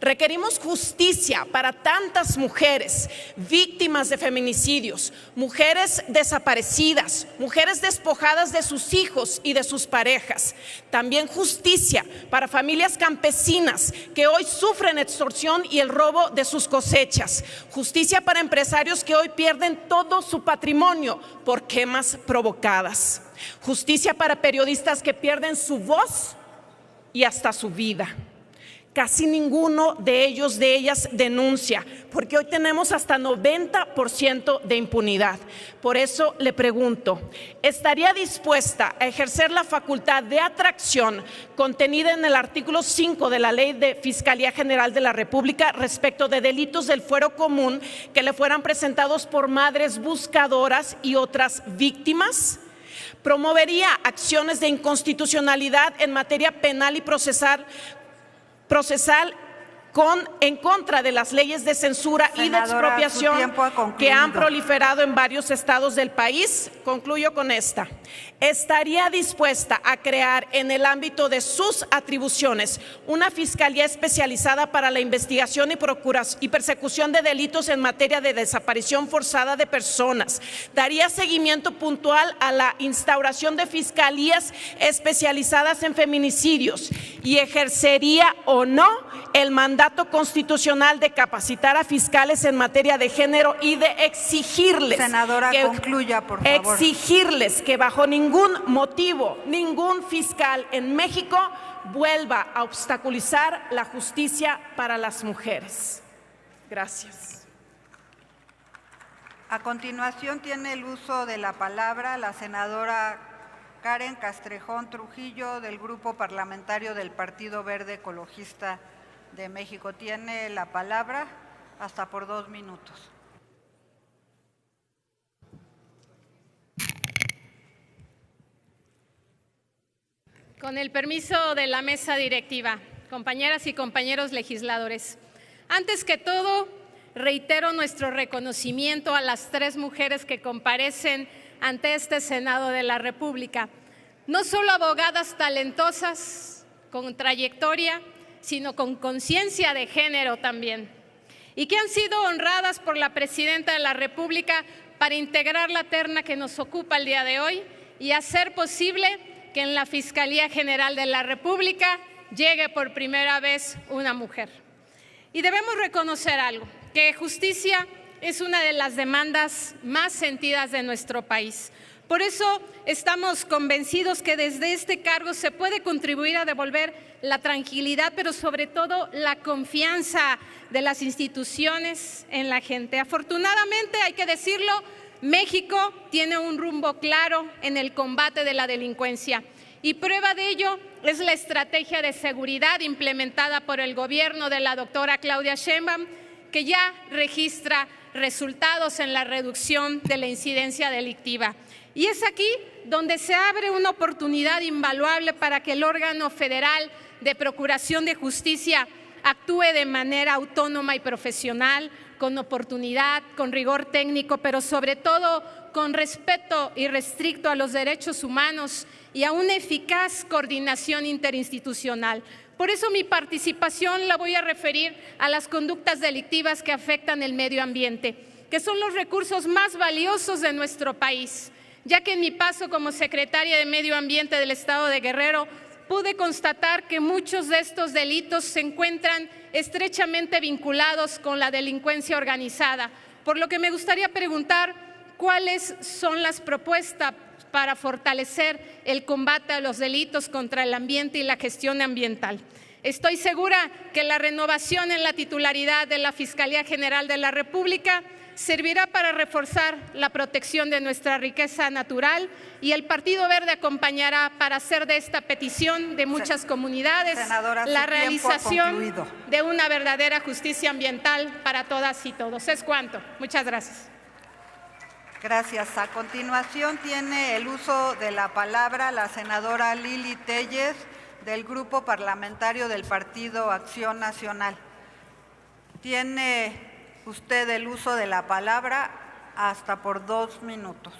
Requerimos justicia para tantas mujeres víctimas de feminicidios, mujeres desaparecidas, mujeres despojadas de sus hijos y de sus parejas. También justicia para familias campesinas que hoy sufren extorsión y el robo de sus cosechas. Justicia para empresarios que hoy pierden todo su patrimonio por quemas provocadas. Justicia para periodistas que pierden su voz y hasta su vida. Casi ninguno de ellos, de ellas, denuncia, porque hoy tenemos hasta 90% de impunidad. Por eso le pregunto, ¿estaría dispuesta a ejercer la facultad de atracción contenida en el artículo 5 de la Ley de Fiscalía General de la República respecto de delitos del fuero común que le fueran presentados por madres buscadoras y otras víctimas? ¿Promovería acciones de inconstitucionalidad en materia penal y procesal en contra de las leyes de censura y de expropiación que han proliferado en varios estados del país? Concluyo con esta. ¿Estaría dispuesta a crear en el ámbito de sus atribuciones una fiscalía especializada para la investigación y persecución de delitos en materia de desaparición forzada de personas? ¿Daría seguimiento puntual a la instauración de fiscalías especializadas en feminicidios? ¿Y ejercería o no el mandato constitucional de capacitar a fiscales en materia de género y de exigirles, senadora, concluya, por favor, exigirles que bajo ningún motivo, ningún fiscal en México vuelva a obstaculizar la justicia para las mujeres? Gracias. A continuación tiene el uso de la palabra la senadora Karen Castrejón Trujillo, del Grupo Parlamentario del Partido Verde Ecologista de México. Tiene la palabra hasta por 2 minutos. Con el permiso de la mesa directiva, compañeras y compañeros legisladores, antes que todo, reitero nuestro reconocimiento a las 3 mujeres que comparecen ante este Senado de la República. No solo abogadas talentosas, con trayectoria, sino con conciencia de género también, y que han sido honradas por la Presidenta de la República para integrar la terna que nos ocupa el día de hoy y hacer posible que en la Fiscalía General de la República llegue por primera vez una mujer. Y debemos reconocer algo, que justicia es una de las demandas más sentidas de nuestro país. Por eso estamos convencidos que desde este cargo se puede contribuir a devolver la tranquilidad, pero sobre todo la confianza de las instituciones en la gente. Afortunadamente, hay que decirlo, México tiene un rumbo claro en el combate de la delincuencia y prueba de ello es la estrategia de seguridad implementada por el gobierno de la doctora Claudia Sheinbaum, que ya registra resultados en la reducción de la incidencia delictiva. Y es aquí donde se abre una oportunidad invaluable para que el órgano federal de Procuración de Justicia actúe de manera autónoma y profesional, con oportunidad, con rigor técnico, pero sobre todo con respeto irrestricto a los derechos humanos y a una eficaz coordinación interinstitucional. Por eso mi participación la voy a referir a las conductas delictivas que afectan el medio ambiente, que son los recursos más valiosos de nuestro país, ya que en mi paso como secretaria de Medio Ambiente del Estado de Guerrero pude constatar que muchos de estos delitos se encuentran estrechamente vinculados con la delincuencia organizada, por lo que me gustaría preguntar cuáles son las propuestas para fortalecer el combate a los delitos contra el ambiente y la gestión ambiental. Estoy segura que la renovación en la titularidad de la Fiscalía General de la República servirá para reforzar la protección de nuestra riqueza natural y el Partido Verde acompañará para hacer de esta petición de muchas comunidades la realización de una verdadera justicia ambiental para todas y todos. Es cuanto. Muchas gracias. Gracias. A continuación tiene el uso de la palabra la senadora Lili Téllez del Grupo Parlamentario del Partido Acción Nacional. Tiene usted el uso de la palabra hasta por 2 minutos.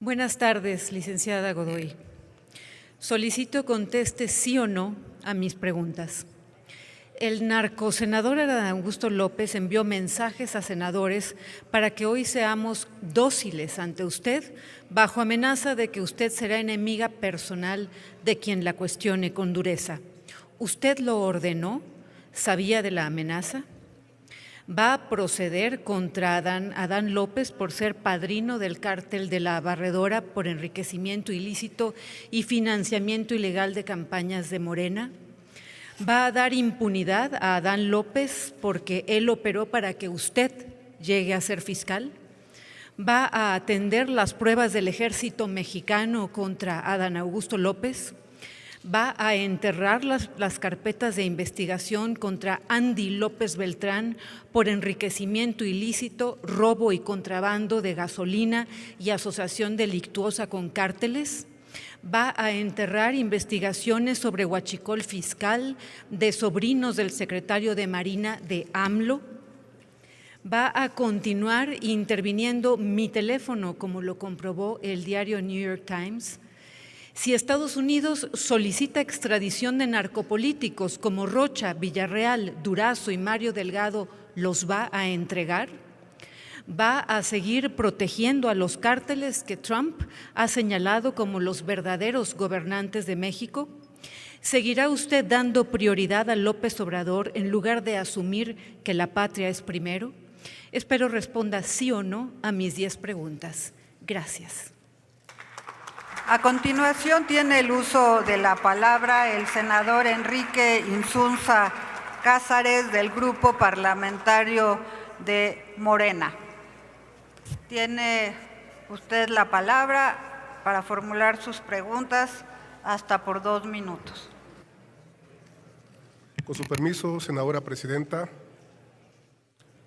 Buenas tardes, licenciada Godoy. Solicito conteste sí o no a mis preguntas. El narcosenador Adán Augusto López envió mensajes a senadores para que hoy seamos dóciles ante usted, bajo amenaza de que usted será enemiga personal de quien la cuestione con dureza. ¿Usted lo ordenó? ¿Sabía de la amenaza? ¿Va a proceder contra Adán López por ser padrino del cártel de la Barredora por enriquecimiento ilícito y financiamiento ilegal de campañas de Morena? ¿Va a dar impunidad a Adán López porque él operó para que usted llegue a ser fiscal? ¿Va a atender las pruebas del ejército mexicano contra Adán Augusto López? ¿Va a enterrar las carpetas de investigación contra Andy López Beltrán por enriquecimiento ilícito, robo y contrabando de gasolina y asociación delictuosa con cárteles? ¿Va a enterrar investigaciones sobre huachicol fiscal de sobrinos del secretario de Marina de AMLO? ¿Va a continuar interviniendo mi teléfono, como lo comprobó el diario New York Times? Si Estados Unidos solicita extradición de narcopolíticos como Rocha, Villarreal, Durazo y Mario Delgado, ¿los va a entregar? ¿Va a seguir protegiendo a los cárteles que Trump ha señalado como los verdaderos gobernantes de México? ¿Seguirá usted dando prioridad a López Obrador en lugar de asumir que la patria es primero? Espero responda sí o no a mis 10 preguntas. Gracias. A continuación tiene el uso de la palabra el senador Enrique Insunza Cázares del Grupo Parlamentario de Morena. Tiene usted la palabra para formular sus preguntas hasta por 2 minutos. Con su permiso, senadora presidenta,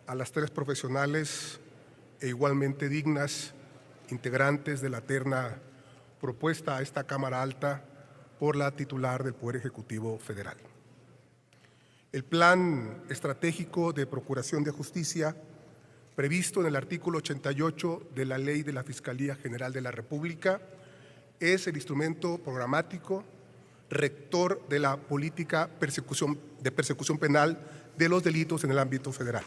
a las 3 profesionales e igualmente dignas integrantes de la terna propuesta a esta Cámara Alta por la titular del Poder Ejecutivo Federal. El Plan Estratégico de Procuración de Justicia, previsto en el artículo 88 de la Ley de la Fiscalía General de la República, es el instrumento programático rector de la política de persecución penal de los delitos en el ámbito federal.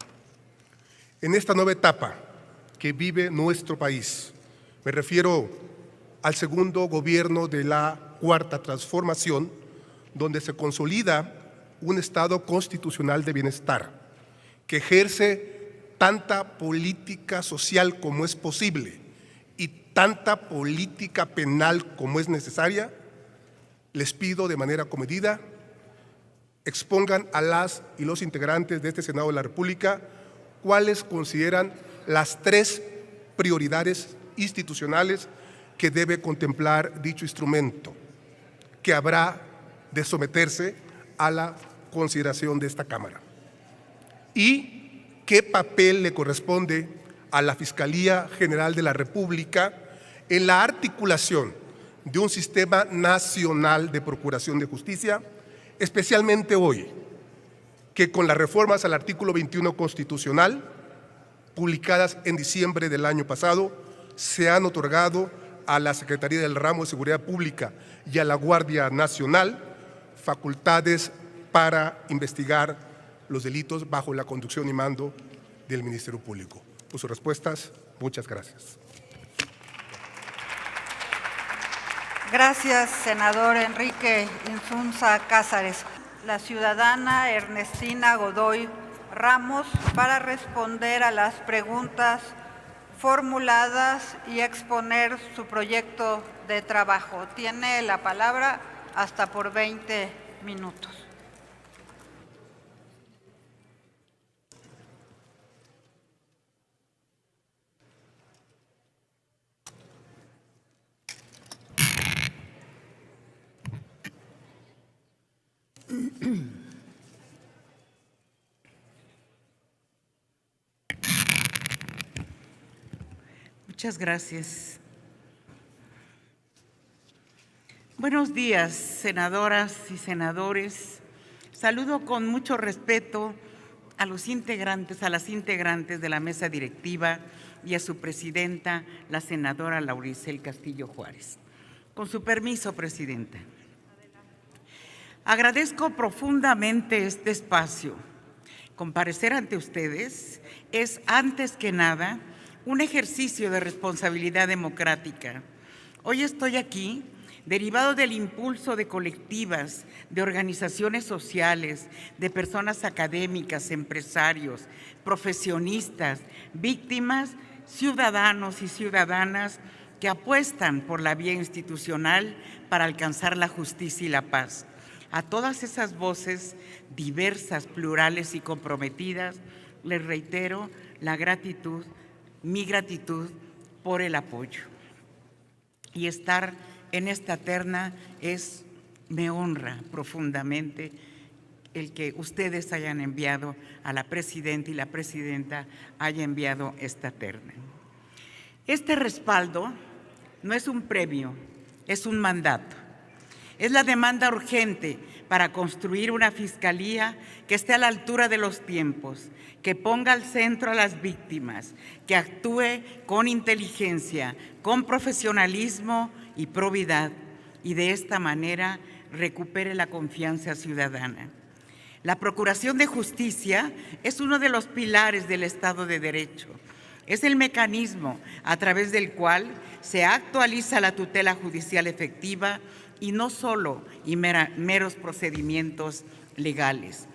En esta nueva etapa que vive nuestro país, me refiero al segundo gobierno de la Cuarta Transformación, donde se consolida un Estado constitucional de bienestar, que ejerce tanta política social como es posible y tanta política penal como es necesaria. Les pido de manera comedida expongan a las y los integrantes de este Senado de la República cuáles consideran las 3 prioridades institucionales que debe contemplar dicho instrumento, que habrá de someterse a la consideración de esta Cámara. Y qué papel le corresponde a la Fiscalía General de la República en la articulación de un sistema nacional de procuración de justicia, especialmente hoy, que con las reformas al artículo 21 constitucional, publicadas en diciembre del año pasado, se han otorgado a la Secretaría del Ramo de Seguridad Pública y a la Guardia Nacional facultades para investigar los delitos bajo la conducción y mando del Ministerio Público. Por sus respuestas, muchas gracias. Gracias, senador Enrique Insunza Cázares. La ciudadana Ernestina Godoy Ramos para responder a las preguntas formuladas y exponer su proyecto de trabajo. Tiene la palabra hasta por 20 minutos. Muchas gracias. Buenos días, senadoras y senadores. Saludo con mucho respeto a las integrantes de la mesa directiva y a su presidenta, la senadora Lauricel Castillo Juárez. Con su permiso, presidenta. Agradezco profundamente este espacio. Comparecer ante ustedes es, antes que nada, un ejercicio de responsabilidad democrática. Hoy estoy aquí derivado del impulso de colectivas, de organizaciones sociales, de personas académicas, empresarios, profesionistas, víctimas, ciudadanos y ciudadanas que apuestan por la vía institucional para alcanzar la justicia y la paz. A todas esas voces diversas, plurales y comprometidas, les reitero mi gratitud por el apoyo. Y estar en esta terna me honra profundamente el que ustedes hayan enviado a la presidenta y la presidenta haya enviado esta terna. Este respaldo no es un premio, es un mandato. Es la demanda urgente para construir una fiscalía que esté a la altura de los tiempos, que ponga al centro a las víctimas, que actúe con inteligencia, con profesionalismo y probidad, y de esta manera recupere la confianza ciudadana. La Procuración de Justicia es uno de los pilares del Estado de Derecho. Es el mecanismo a través del cual se actualiza la tutela judicial efectiva y no solo meros procedimientos legales.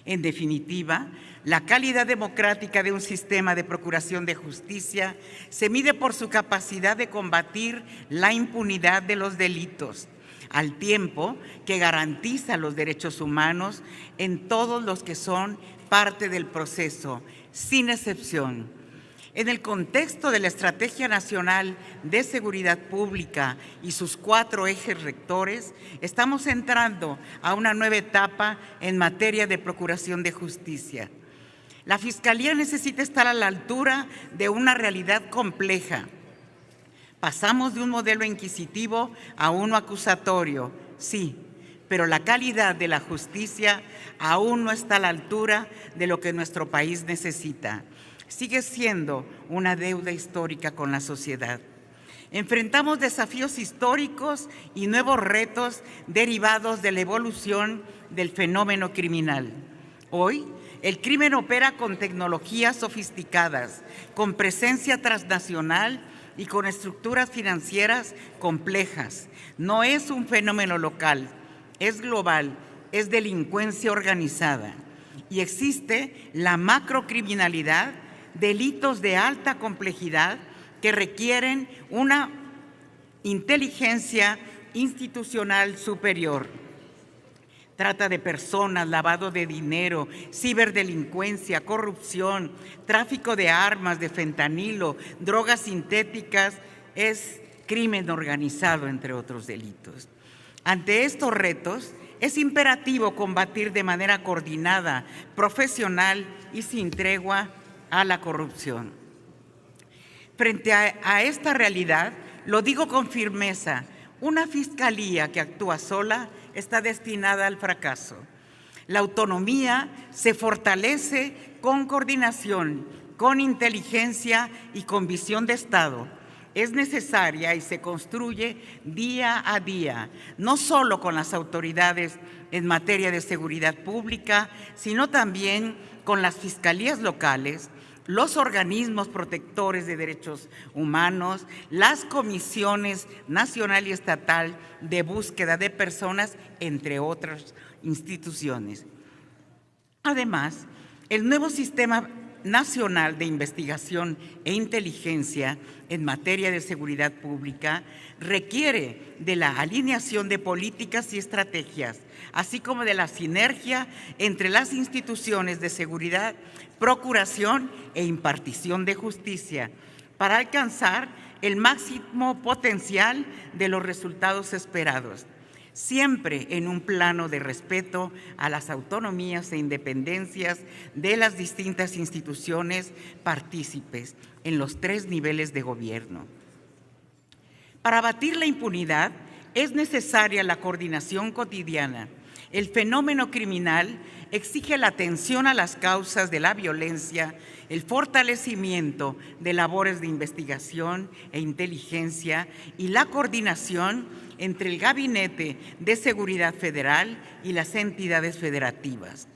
En definitiva, la calidad democrática de un sistema de procuración de justicia se mide por su capacidad de combatir la impunidad de los delitos, al tiempo que garantiza los derechos humanos en todos los que son parte del proceso, sin excepción. En el contexto de la Estrategia Nacional de Seguridad Pública y sus 4 ejes rectores, estamos entrando a una nueva etapa en materia de procuración de justicia. La Fiscalía necesita estar a la altura de una realidad compleja. Pasamos de un modelo inquisitivo a uno acusatorio, sí, pero la calidad de la justicia aún no está a la altura de lo que nuestro país necesita. Sigue siendo una deuda histórica con la sociedad. Enfrentamos desafíos históricos y nuevos retos derivados de la evolución del fenómeno criminal. Hoy, el crimen opera con tecnologías sofisticadas, con presencia transnacional y con estructuras financieras complejas. No es un fenómeno local, es global, es delincuencia organizada. Y existe la macrocriminalidad, delitos de alta complejidad que requieren una inteligencia institucional superior. Trata de personas, lavado de dinero, ciberdelincuencia, corrupción, tráfico de armas, de fentanilo, drogas sintéticas, es crimen organizado, entre otros delitos. Ante estos retos, es imperativo combatir de manera coordinada, profesional y sin tregua a la corrupción. Frente a esta realidad, lo digo con firmeza, una fiscalía que actúa sola está destinada al fracaso. La autonomía se fortalece con coordinación, con inteligencia y con visión de Estado. Es necesaria y se construye día a día, no solo con las autoridades en materia de seguridad pública, sino también con las fiscalías locales los organismos protectores de derechos humanos, las comisiones nacional y estatal de búsqueda de personas, entre otras instituciones. Además, el nuevo Sistema Nacional de Investigación e Inteligencia en materia de seguridad pública requiere de la alineación de políticas y estrategias, así como de la sinergia entre las instituciones de seguridad, procuración e impartición de justicia para alcanzar el máximo potencial de los resultados esperados, siempre en un plano de respeto a las autonomías e independencias de las distintas instituciones partícipes en los 3 niveles de gobierno. Para abatir la impunidad es necesaria la coordinación cotidiana. El fenómeno criminal exige la atención a las causas de la violencia, el fortalecimiento de labores de investigación e inteligencia y la coordinación entre el Gabinete de Seguridad Federal y las entidades federativas.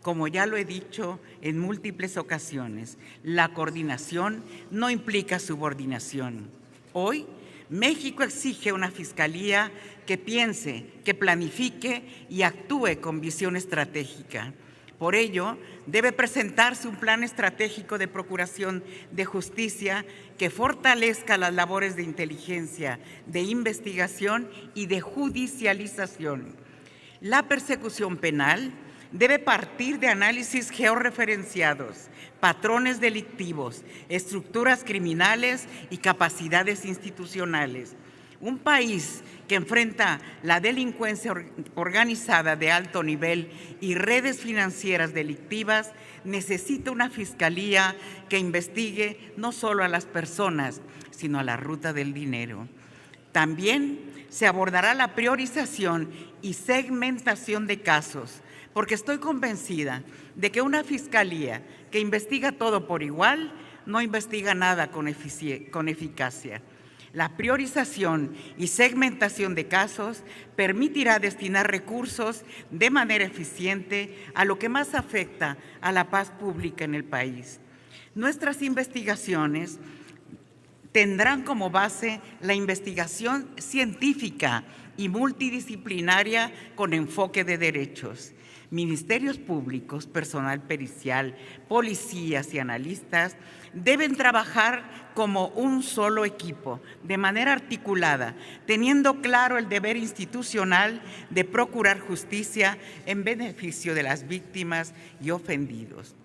Como ya lo he dicho en múltiples ocasiones, la coordinación no implica subordinación. Hoy, México exige una fiscalía que piense, que planifique y actúe con visión estratégica. Por ello, debe presentarse un plan estratégico de procuración de justicia que fortalezca las labores de inteligencia, de investigación y de judicialización. La persecución penal debe partir de análisis georreferenciados, patrones delictivos, estructuras criminales y capacidades institucionales. Un país que enfrenta la delincuencia organizada de alto nivel y redes financieras delictivas necesita una fiscalía que investigue no solo a las personas, sino a la ruta del dinero. También se abordará la priorización y segmentación de casos, porque estoy convencida de que una fiscalía que investiga todo por igual no investiga nada con eficacia. La priorización y segmentación de casos permitirá destinar recursos de manera eficiente a lo que más afecta a la paz pública en el país. Nuestras investigaciones tendrán como base la investigación científica y multidisciplinaria con enfoque de derechos. Ministerios públicos, personal pericial, policías y analistas deben trabajar como un solo equipo, de manera articulada, teniendo claro el deber institucional de procurar justicia en beneficio de las víctimas y ofendidos.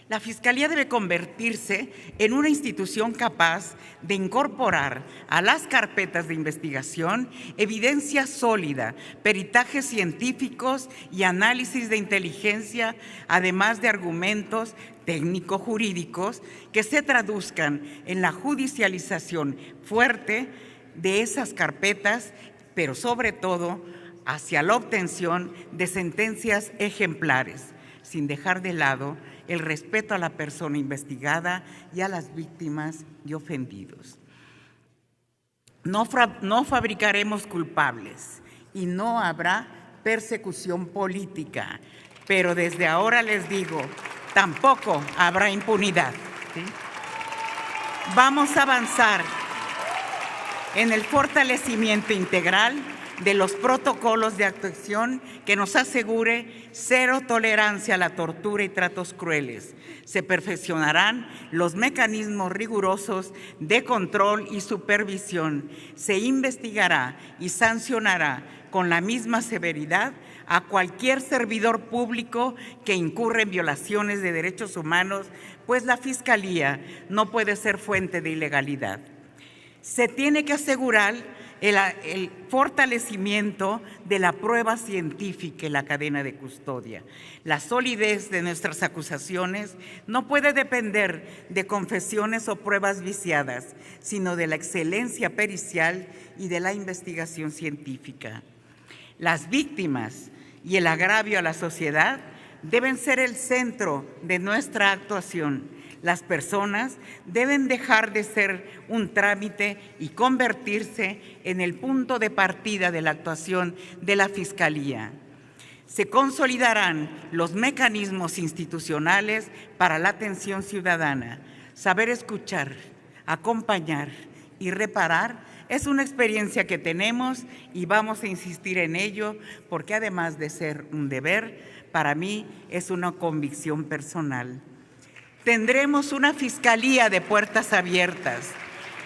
La Fiscalía debe convertirse en una institución capaz de incorporar a las carpetas de investigación evidencia sólida, peritajes científicos y análisis de inteligencia, además de argumentos técnico-jurídicos que se traduzcan en la judicialización fuerte de esas carpetas, pero sobre todo hacia la obtención de sentencias ejemplares, sin dejar de lado el respeto a la persona investigada y a las víctimas y ofendidos. No fabricaremos culpables y no habrá persecución política, pero desde ahora les digo, tampoco habrá impunidad. ¿Sí? Vamos a avanzar en el fortalecimiento integral de los protocolos de actuación que nos asegure cero tolerancia a la tortura y tratos crueles. Se perfeccionarán los mecanismos rigurosos de control y supervisión. Se investigará y sancionará con la misma severidad a cualquier servidor público que incurra en violaciones de derechos humanos, pues la Fiscalía no puede ser fuente de ilegalidad. Se tiene que asegurar el fortalecimiento de la prueba científica en la cadena de custodia. La solidez de nuestras acusaciones no puede depender de confesiones o pruebas viciadas, sino de la excelencia pericial y de la investigación científica. Las víctimas y el agravio a la sociedad deben ser el centro de nuestra actuación. Las personas deben dejar de ser un trámite y convertirse en el punto de partida de la actuación de la Fiscalía. Se consolidarán los mecanismos institucionales para la atención ciudadana. Saber escuchar, acompañar y reparar es una experiencia que tenemos y vamos a insistir en ello porque además de ser un deber, para mí es una convicción personal. Tendremos una fiscalía de puertas abiertas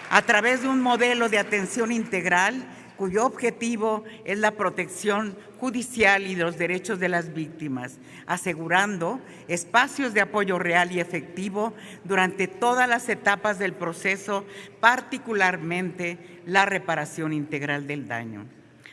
a través de un modelo de atención integral cuyo objetivo es la protección judicial y de los derechos de las víctimas, asegurando espacios de apoyo real y efectivo durante todas las etapas del proceso, particularmente la reparación integral del daño.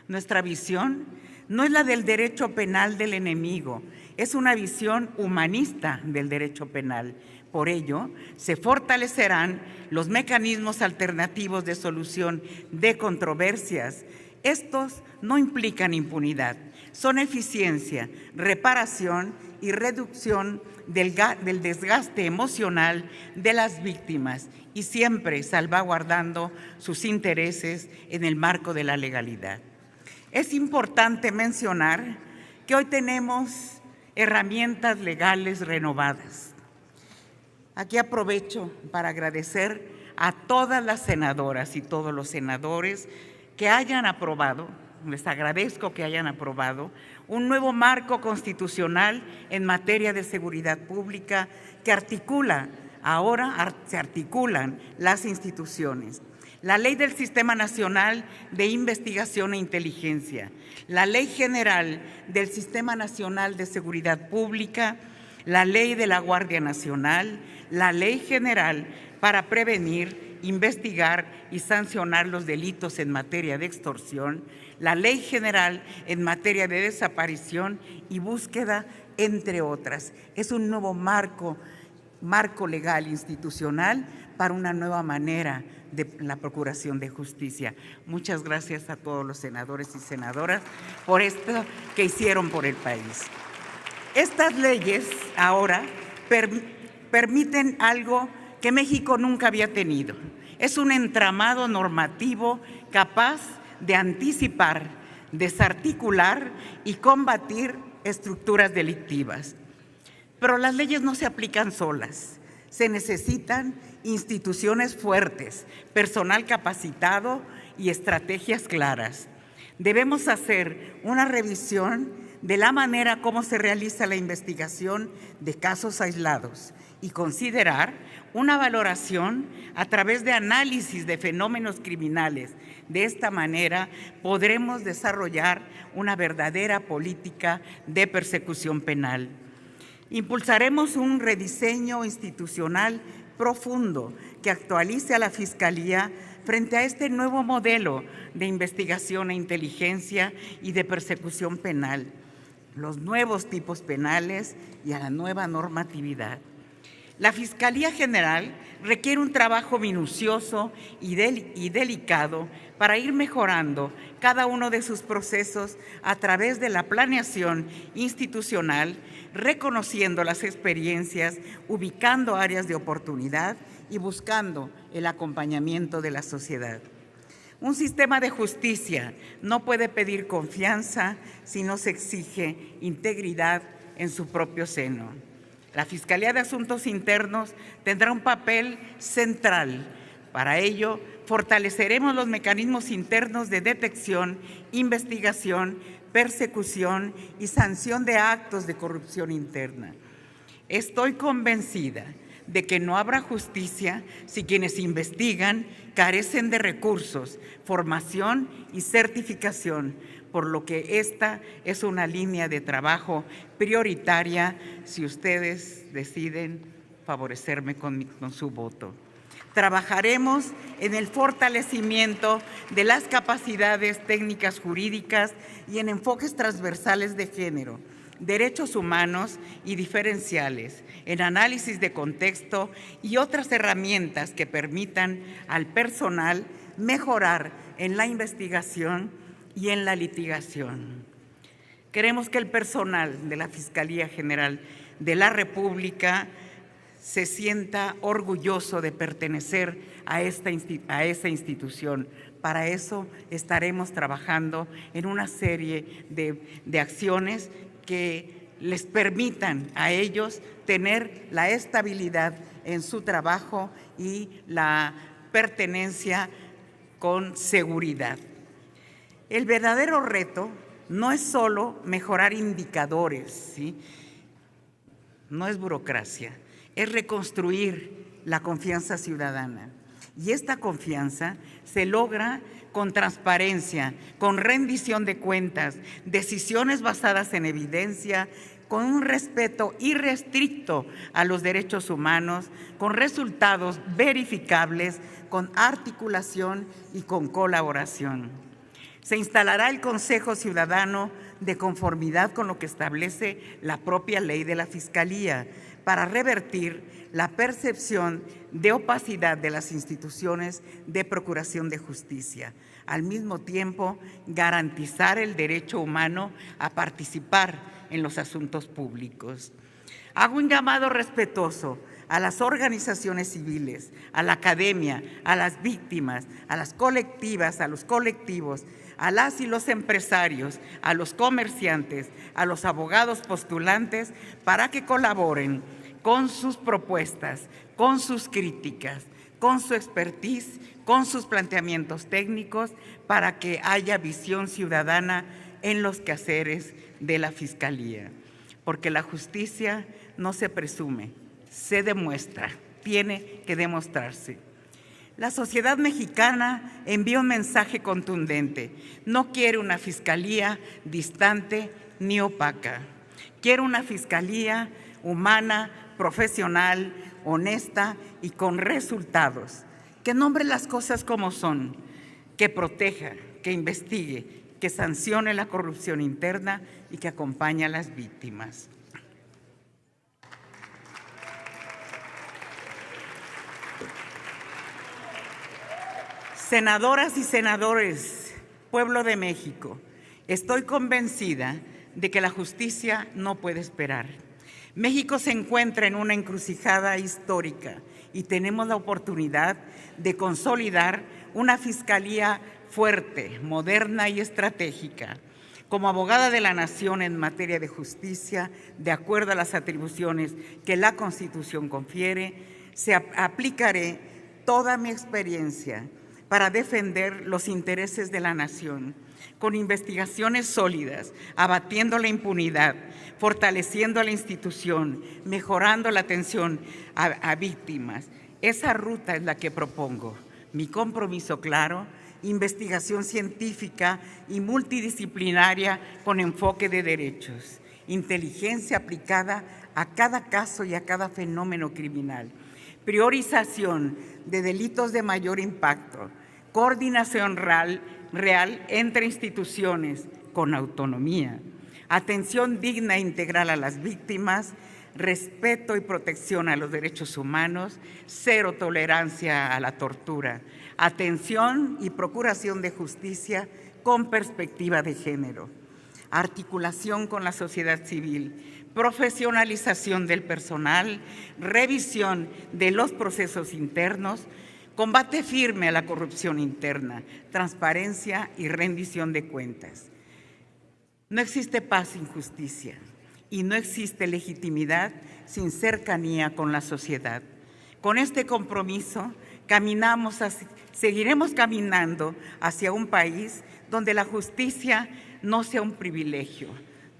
Nuestra visión no es la del derecho penal del enemigo, es una visión humanista del derecho penal. Por ello, se fortalecerán los mecanismos alternativos de solución de controversias. Estos no implican impunidad, son eficiencia, reparación y reducción del desgaste emocional de las víctimas y siempre salvaguardando sus intereses en el marco de la legalidad. Es importante mencionar que hoy tenemos herramientas legales renovadas. Aquí aprovecho para agradecer a todas las senadoras y todos los senadores que hayan aprobado, les agradezco que hayan aprobado, un nuevo marco constitucional en materia de seguridad pública que se articulan las instituciones. La Ley del Sistema Nacional de Investigación e Inteligencia, la Ley General del Sistema Nacional de Seguridad Pública, la Ley de la Guardia Nacional, la Ley General para prevenir, investigar y sancionar los delitos en materia de extorsión, la Ley General en materia de desaparición y búsqueda, entre otras. Es un nuevo marco legal institucional para una nueva manera de la procuración de justicia. Muchas gracias a todos los senadores y senadoras por esto que hicieron por el país. Estas leyes ahora permiten algo que México nunca había tenido. Es un entramado normativo capaz de anticipar, desarticular y combatir estructuras delictivas. Pero las leyes no se aplican solas. Se necesitan instituciones fuertes, personal capacitado y estrategias claras. Debemos hacer una revisión de la manera como se realiza la investigación de casos aislados y considerar una valoración a través de análisis de fenómenos criminales. De esta manera podremos desarrollar una verdadera política de persecución penal. Impulsaremos un rediseño institucional profundo que actualice a la Fiscalía frente a este nuevo modelo de investigación e inteligencia y de persecución penal, los nuevos tipos penales y a la nueva normatividad. La Fiscalía General requiere un trabajo minucioso y delicado para ir mejorando cada uno de sus procesos a través de la planeación institucional, reconociendo las experiencias, ubicando áreas de oportunidad y buscando el acompañamiento de la sociedad. Un sistema de justicia no puede pedir confianza si no se exige integridad en su propio seno. La Fiscalía de Asuntos Internos tendrá un papel central. Para ello, fortaleceremos los mecanismos internos de detección, investigación, persecución y sanción de actos de corrupción interna. Estoy convencida de que no habrá justicia si quienes investigan carecen de recursos, formación y certificación, por lo que esta es una línea de trabajo prioritaria si ustedes deciden favorecerme con su voto. Trabajaremos en el fortalecimiento de las capacidades técnicas jurídicas y en enfoques transversales de género, derechos humanos y diferenciales, en análisis de contexto y otras herramientas que permitan al personal mejorar en la investigación y en la litigación. Queremos que el personal de la Fiscalía General de la República se sienta orgulloso de pertenecer a esa institución. Para eso estaremos trabajando en una serie de acciones que les permitan a ellos tener la estabilidad en su trabajo y la pertenencia con seguridad. El verdadero reto no es solo mejorar indicadores, ¿sí? No es burocracia, es reconstruir la confianza ciudadana. Y esta confianza se logra con transparencia, con rendición de cuentas, decisiones basadas en evidencia, con un respeto irrestricto a los derechos humanos, con resultados verificables, con articulación y con colaboración. Se instalará el Consejo Ciudadano de conformidad con lo que establece la propia ley de la Fiscalía para revertir la percepción de opacidad de las instituciones de procuración de justicia. Al mismo tiempo, garantizar el derecho humano a participar en los asuntos públicos. Hago un llamado respetuoso a las organizaciones civiles, a la academia, a las víctimas, a las colectivas, a los colectivos, a las y los empresarios, a los comerciantes, a los abogados postulantes, para que colaboren con sus propuestas, con sus críticas, con su expertise, con sus planteamientos técnicos, para que haya visión ciudadana en los quehaceres de la Fiscalía. Porque la justicia no se presume, se demuestra, tiene que demostrarse. La sociedad mexicana envía un mensaje contundente. No quiere una fiscalía distante ni opaca. Quiere una fiscalía humana, profesional, honesta y con resultados. Que nombre las cosas como son, que proteja, que investigue, que sancione la corrupción interna y que acompañe a las víctimas. Senadoras y senadores, pueblo de México, estoy convencida de que la justicia no puede esperar. México se encuentra en una encrucijada histórica y tenemos la oportunidad de consolidar una fiscalía fuerte, moderna y estratégica. Como abogada de la Nación en materia de justicia, de acuerdo a las atribuciones que la Constitución confiere, aplicaré toda mi experiencia para defender los intereses de la nación, con investigaciones sólidas, abatiendo la impunidad, fortaleciendo a la institución, mejorando la atención a víctimas. Esa ruta es la que propongo. Mi compromiso claro, investigación científica y multidisciplinaria con enfoque de derechos, inteligencia aplicada a cada caso y a cada fenómeno criminal, priorización de delitos de mayor impacto, coordinación real entre instituciones con autonomía, atención digna e integral a las víctimas, respeto y protección a los derechos humanos, cero tolerancia a la tortura, atención y procuración de justicia con perspectiva de género, articulación con la sociedad civil, profesionalización del personal, revisión de los procesos internos, combate firme a la corrupción interna, transparencia y rendición de cuentas. No existe paz sin justicia y no existe legitimidad sin cercanía con la sociedad. Con este compromiso seguiremos caminando hacia un país donde la justicia no sea un privilegio,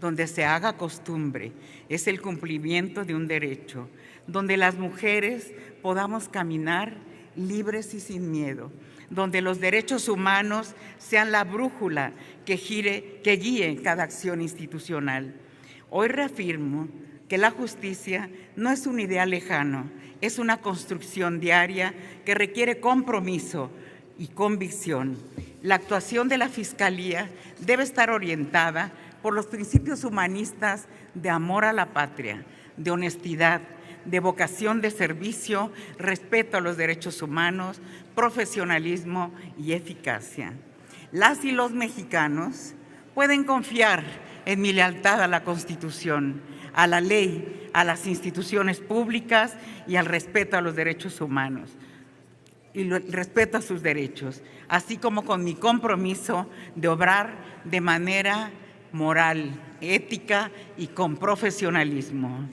donde se haga costumbre, es el cumplimiento de un derecho, donde las mujeres podamos caminar libres y sin miedo, donde los derechos humanos sean la brújula que guíe cada acción institucional. Hoy reafirmo que la justicia no es un ideal lejano, es una construcción diaria que requiere compromiso y convicción. La actuación de la Fiscalía debe estar orientada por los principios humanistas de amor a la patria, de honestidad, de vocación de servicio, respeto a los derechos humanos, profesionalismo y eficacia. Las y los mexicanos pueden confiar en mi lealtad a la Constitución, a la ley, a las instituciones públicas y al respeto a los derechos humanos y el respeto a sus derechos, así como con mi compromiso de obrar de manera moral, ética y con profesionalismo.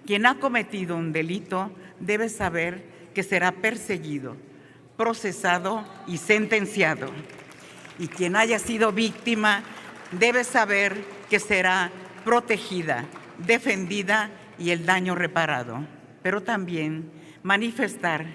Quien ha cometido un delito debe saber que será perseguido, procesado y sentenciado. Y quien haya sido víctima debe saber que será protegida, defendida y el daño reparado. Pero también manifestar: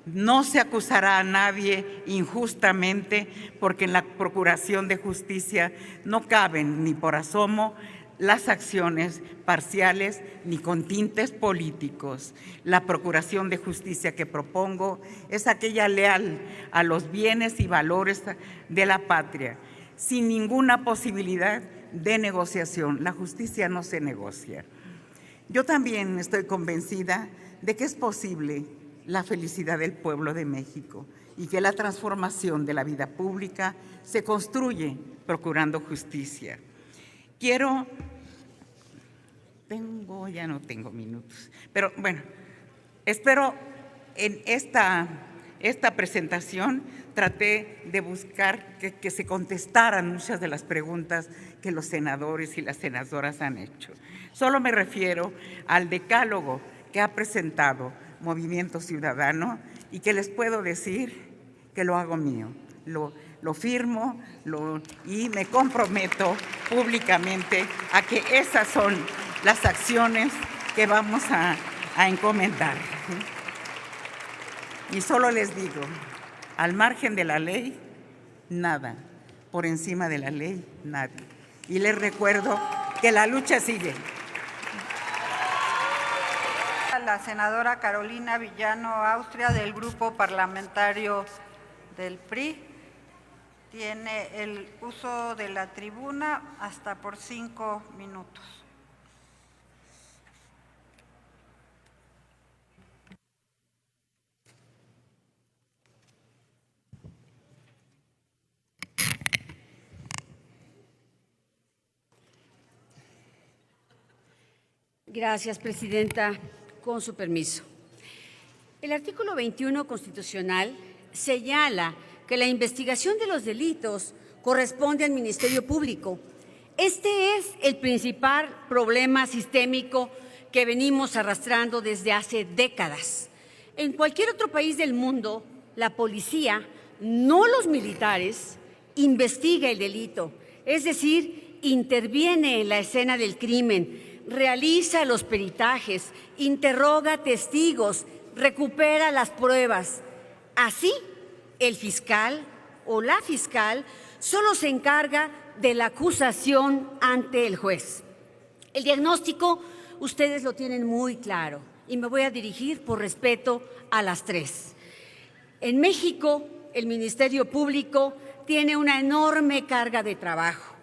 no se acusará a nadie injustamente, porque en la Procuración de Justicia no caben ni por asomo las acciones parciales ni con tintes políticos. La Procuración de Justicia que propongo es aquella leal a los bienes y valores de la patria, sin ninguna posibilidad de negociación. La justicia no se negocia. Yo también estoy convencida de que es posible la felicidad del pueblo de México y que la transformación de la vida pública se construye procurando justicia. Ya no tengo minutos, pero bueno, espero en esta presentación traté de buscar que se contestaran muchas de las preguntas que los senadores y las senadoras han hecho. Solo me refiero al decálogo que ha presentado Movimiento Ciudadano y que les puedo decir que lo hago mío. Lo firmo y me comprometo públicamente a que esas son las acciones que vamos a encomendar. Y solo les digo, al margen de la ley, nada. Por encima de la ley, nadie. Y les recuerdo que la lucha sigue. La senadora Carolina Villano Austria, del Grupo Parlamentario del PRI, tiene el uso de la tribuna hasta por 5 minutos. Gracias, presidenta. Con su permiso. El artículo 21 constitucional señala que la investigación de los delitos corresponde al Ministerio Público. Este es el principal problema sistémico que venimos arrastrando desde hace décadas. En cualquier otro país del mundo, la policía, no los militares, investiga el delito, es decir, interviene en la escena del crimen, realiza los peritajes, interroga testigos, recupera las pruebas. Así, el fiscal o la fiscal solo se encarga de la acusación ante el juez. El diagnóstico ustedes lo tienen muy claro y me voy a dirigir por respeto a las tres. En México, el Ministerio Público tiene una enorme carga de trabajo.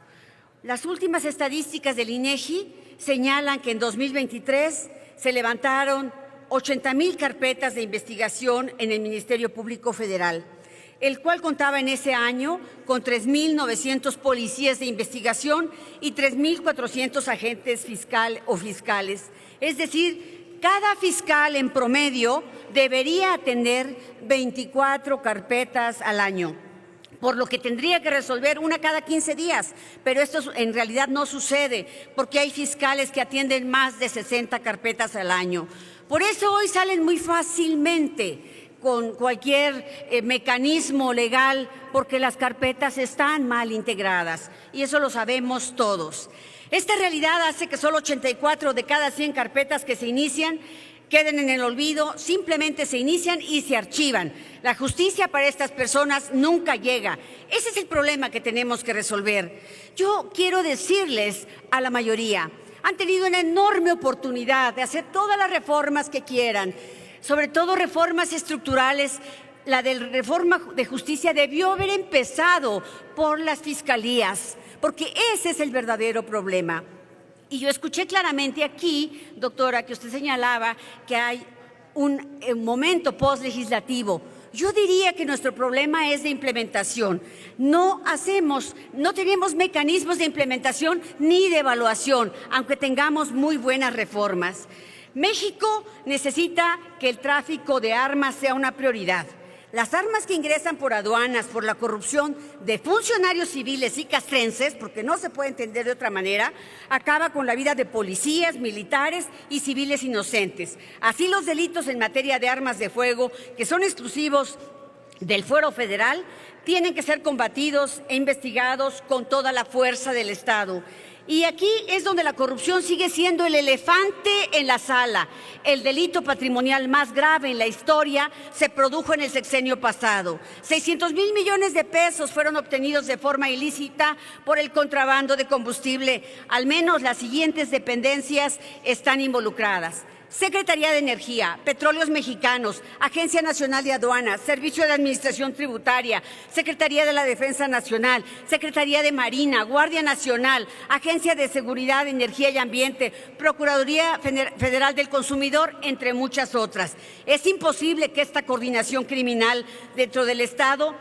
Las últimas estadísticas del INEGI señalan que en 2023 se levantaron 80,000 carpetas de investigación en el Ministerio Público Federal, el cual contaba en ese año con 3,900 policías de investigación y 3,400 agentes fiscales. Es decir, cada fiscal en promedio debería atender 24 carpetas al año, por lo que tendría que resolver una cada 15 días, pero esto en realidad no sucede, porque hay fiscales que atienden más de 60 carpetas al año. Por eso hoy salen muy fácilmente con cualquier mecanismo legal, porque las carpetas están mal integradas, y eso lo sabemos todos. Esta realidad hace que solo 84 de cada 100 carpetas que se inician queden en el olvido, simplemente se inician y se archivan. La justicia para estas personas nunca llega. Ese es el problema que tenemos que resolver. Yo quiero decirles a la mayoría, han tenido una enorme oportunidad de hacer todas las reformas que quieran, sobre todo reformas estructurales. La de reforma de justicia debió haber empezado por las fiscalías, porque ese es el verdadero problema. Y yo escuché claramente aquí, doctora, que usted señalaba que hay un momento postlegislativo. Yo diría que nuestro problema es de implementación. No tenemos mecanismos de implementación ni de evaluación, aunque tengamos muy buenas reformas. México necesita que el tráfico de armas sea una prioridad. Las armas que ingresan por aduanas, por la corrupción de funcionarios civiles y castrenses, porque no se puede entender de otra manera, acaba con la vida de policías, militares y civiles inocentes. Así los delitos en materia de armas de fuego, que son exclusivos del Fuero Federal, tienen que ser combatidos e investigados con toda la fuerza del Estado. Y aquí es donde la corrupción sigue siendo el elefante en la sala. El delito patrimonial más grave en la historia se produjo en el sexenio pasado. 600,000 millones de pesos fueron obtenidos de forma ilícita por el contrabando de combustible. Al menos las siguientes dependencias están involucradas: Secretaría de Energía, Petróleos Mexicanos, Agencia Nacional de Aduanas, Servicio de Administración Tributaria, Secretaría de la Defensa Nacional, Secretaría de Marina, Guardia Nacional, Agencia de Seguridad, Energía y Ambiente, Procuraduría Federal del Consumidor, entre muchas otras. Es imposible que esta coordinación criminal dentro del Estado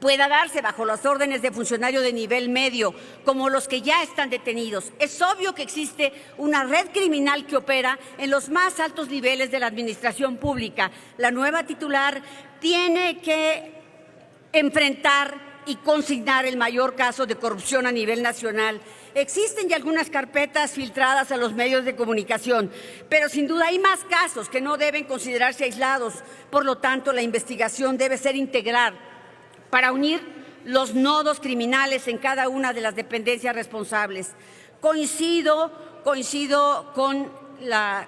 pueda darse bajo las órdenes de funcionarios de nivel medio, como los que ya están detenidos. Es obvio que existe una red criminal que opera en los más altos niveles de la administración pública. La nueva titular tiene que enfrentar y consignar el mayor caso de corrupción a nivel nacional. Existen ya algunas carpetas filtradas a los medios de comunicación, pero sin duda hay más casos que no deben considerarse aislados. Por lo tanto, la investigación debe ser integral para unir los nodos criminales en cada una de las dependencias responsables. Coincido con la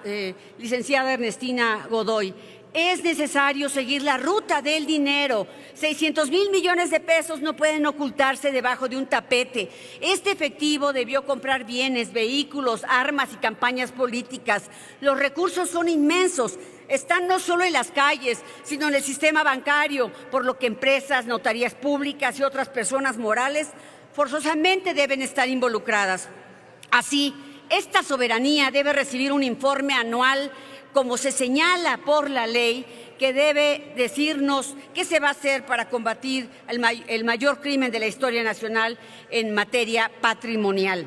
licenciada Ernestina Godoy. Es necesario seguir la ruta del dinero. 600,000 millones de pesos no pueden ocultarse debajo de un tapete. Este efectivo debió comprar bienes, vehículos, armas y campañas políticas. Los recursos son inmensos. Están no solo en las calles, sino en el sistema bancario, por lo que empresas, notarías públicas y otras personas morales forzosamente deben estar involucradas. Así, esta soberanía debe recibir un informe anual, como se señala por la ley, que debe decirnos qué se va a hacer para combatir el mayor crimen de la historia nacional en materia patrimonial.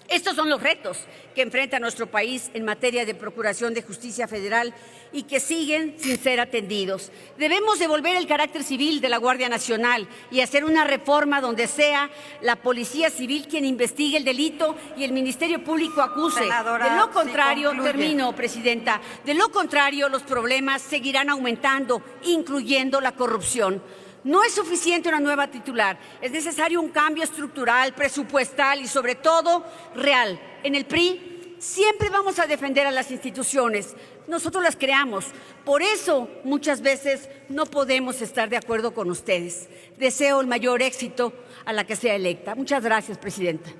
Estos son los retos que enfrenta nuestro país en materia de procuración de justicia federal y que siguen sin ser atendidos. Debemos devolver el carácter civil de la Guardia Nacional y hacer una reforma donde sea la Policía Civil quien investigue el delito y el Ministerio Público acuse. Senadora, de lo contrario, sí, concluye. termino, Presidenta, de lo contrario los problemas seguirán aumentando, incluyendo la corrupción. No es suficiente una nueva titular, es necesario un cambio estructural, presupuestal y sobre todo real. En el PRI siempre vamos a defender a las instituciones, nosotros las creamos, por eso muchas veces no podemos estar de acuerdo con ustedes. Deseo el mayor éxito a la que sea electa. Muchas gracias, Presidenta.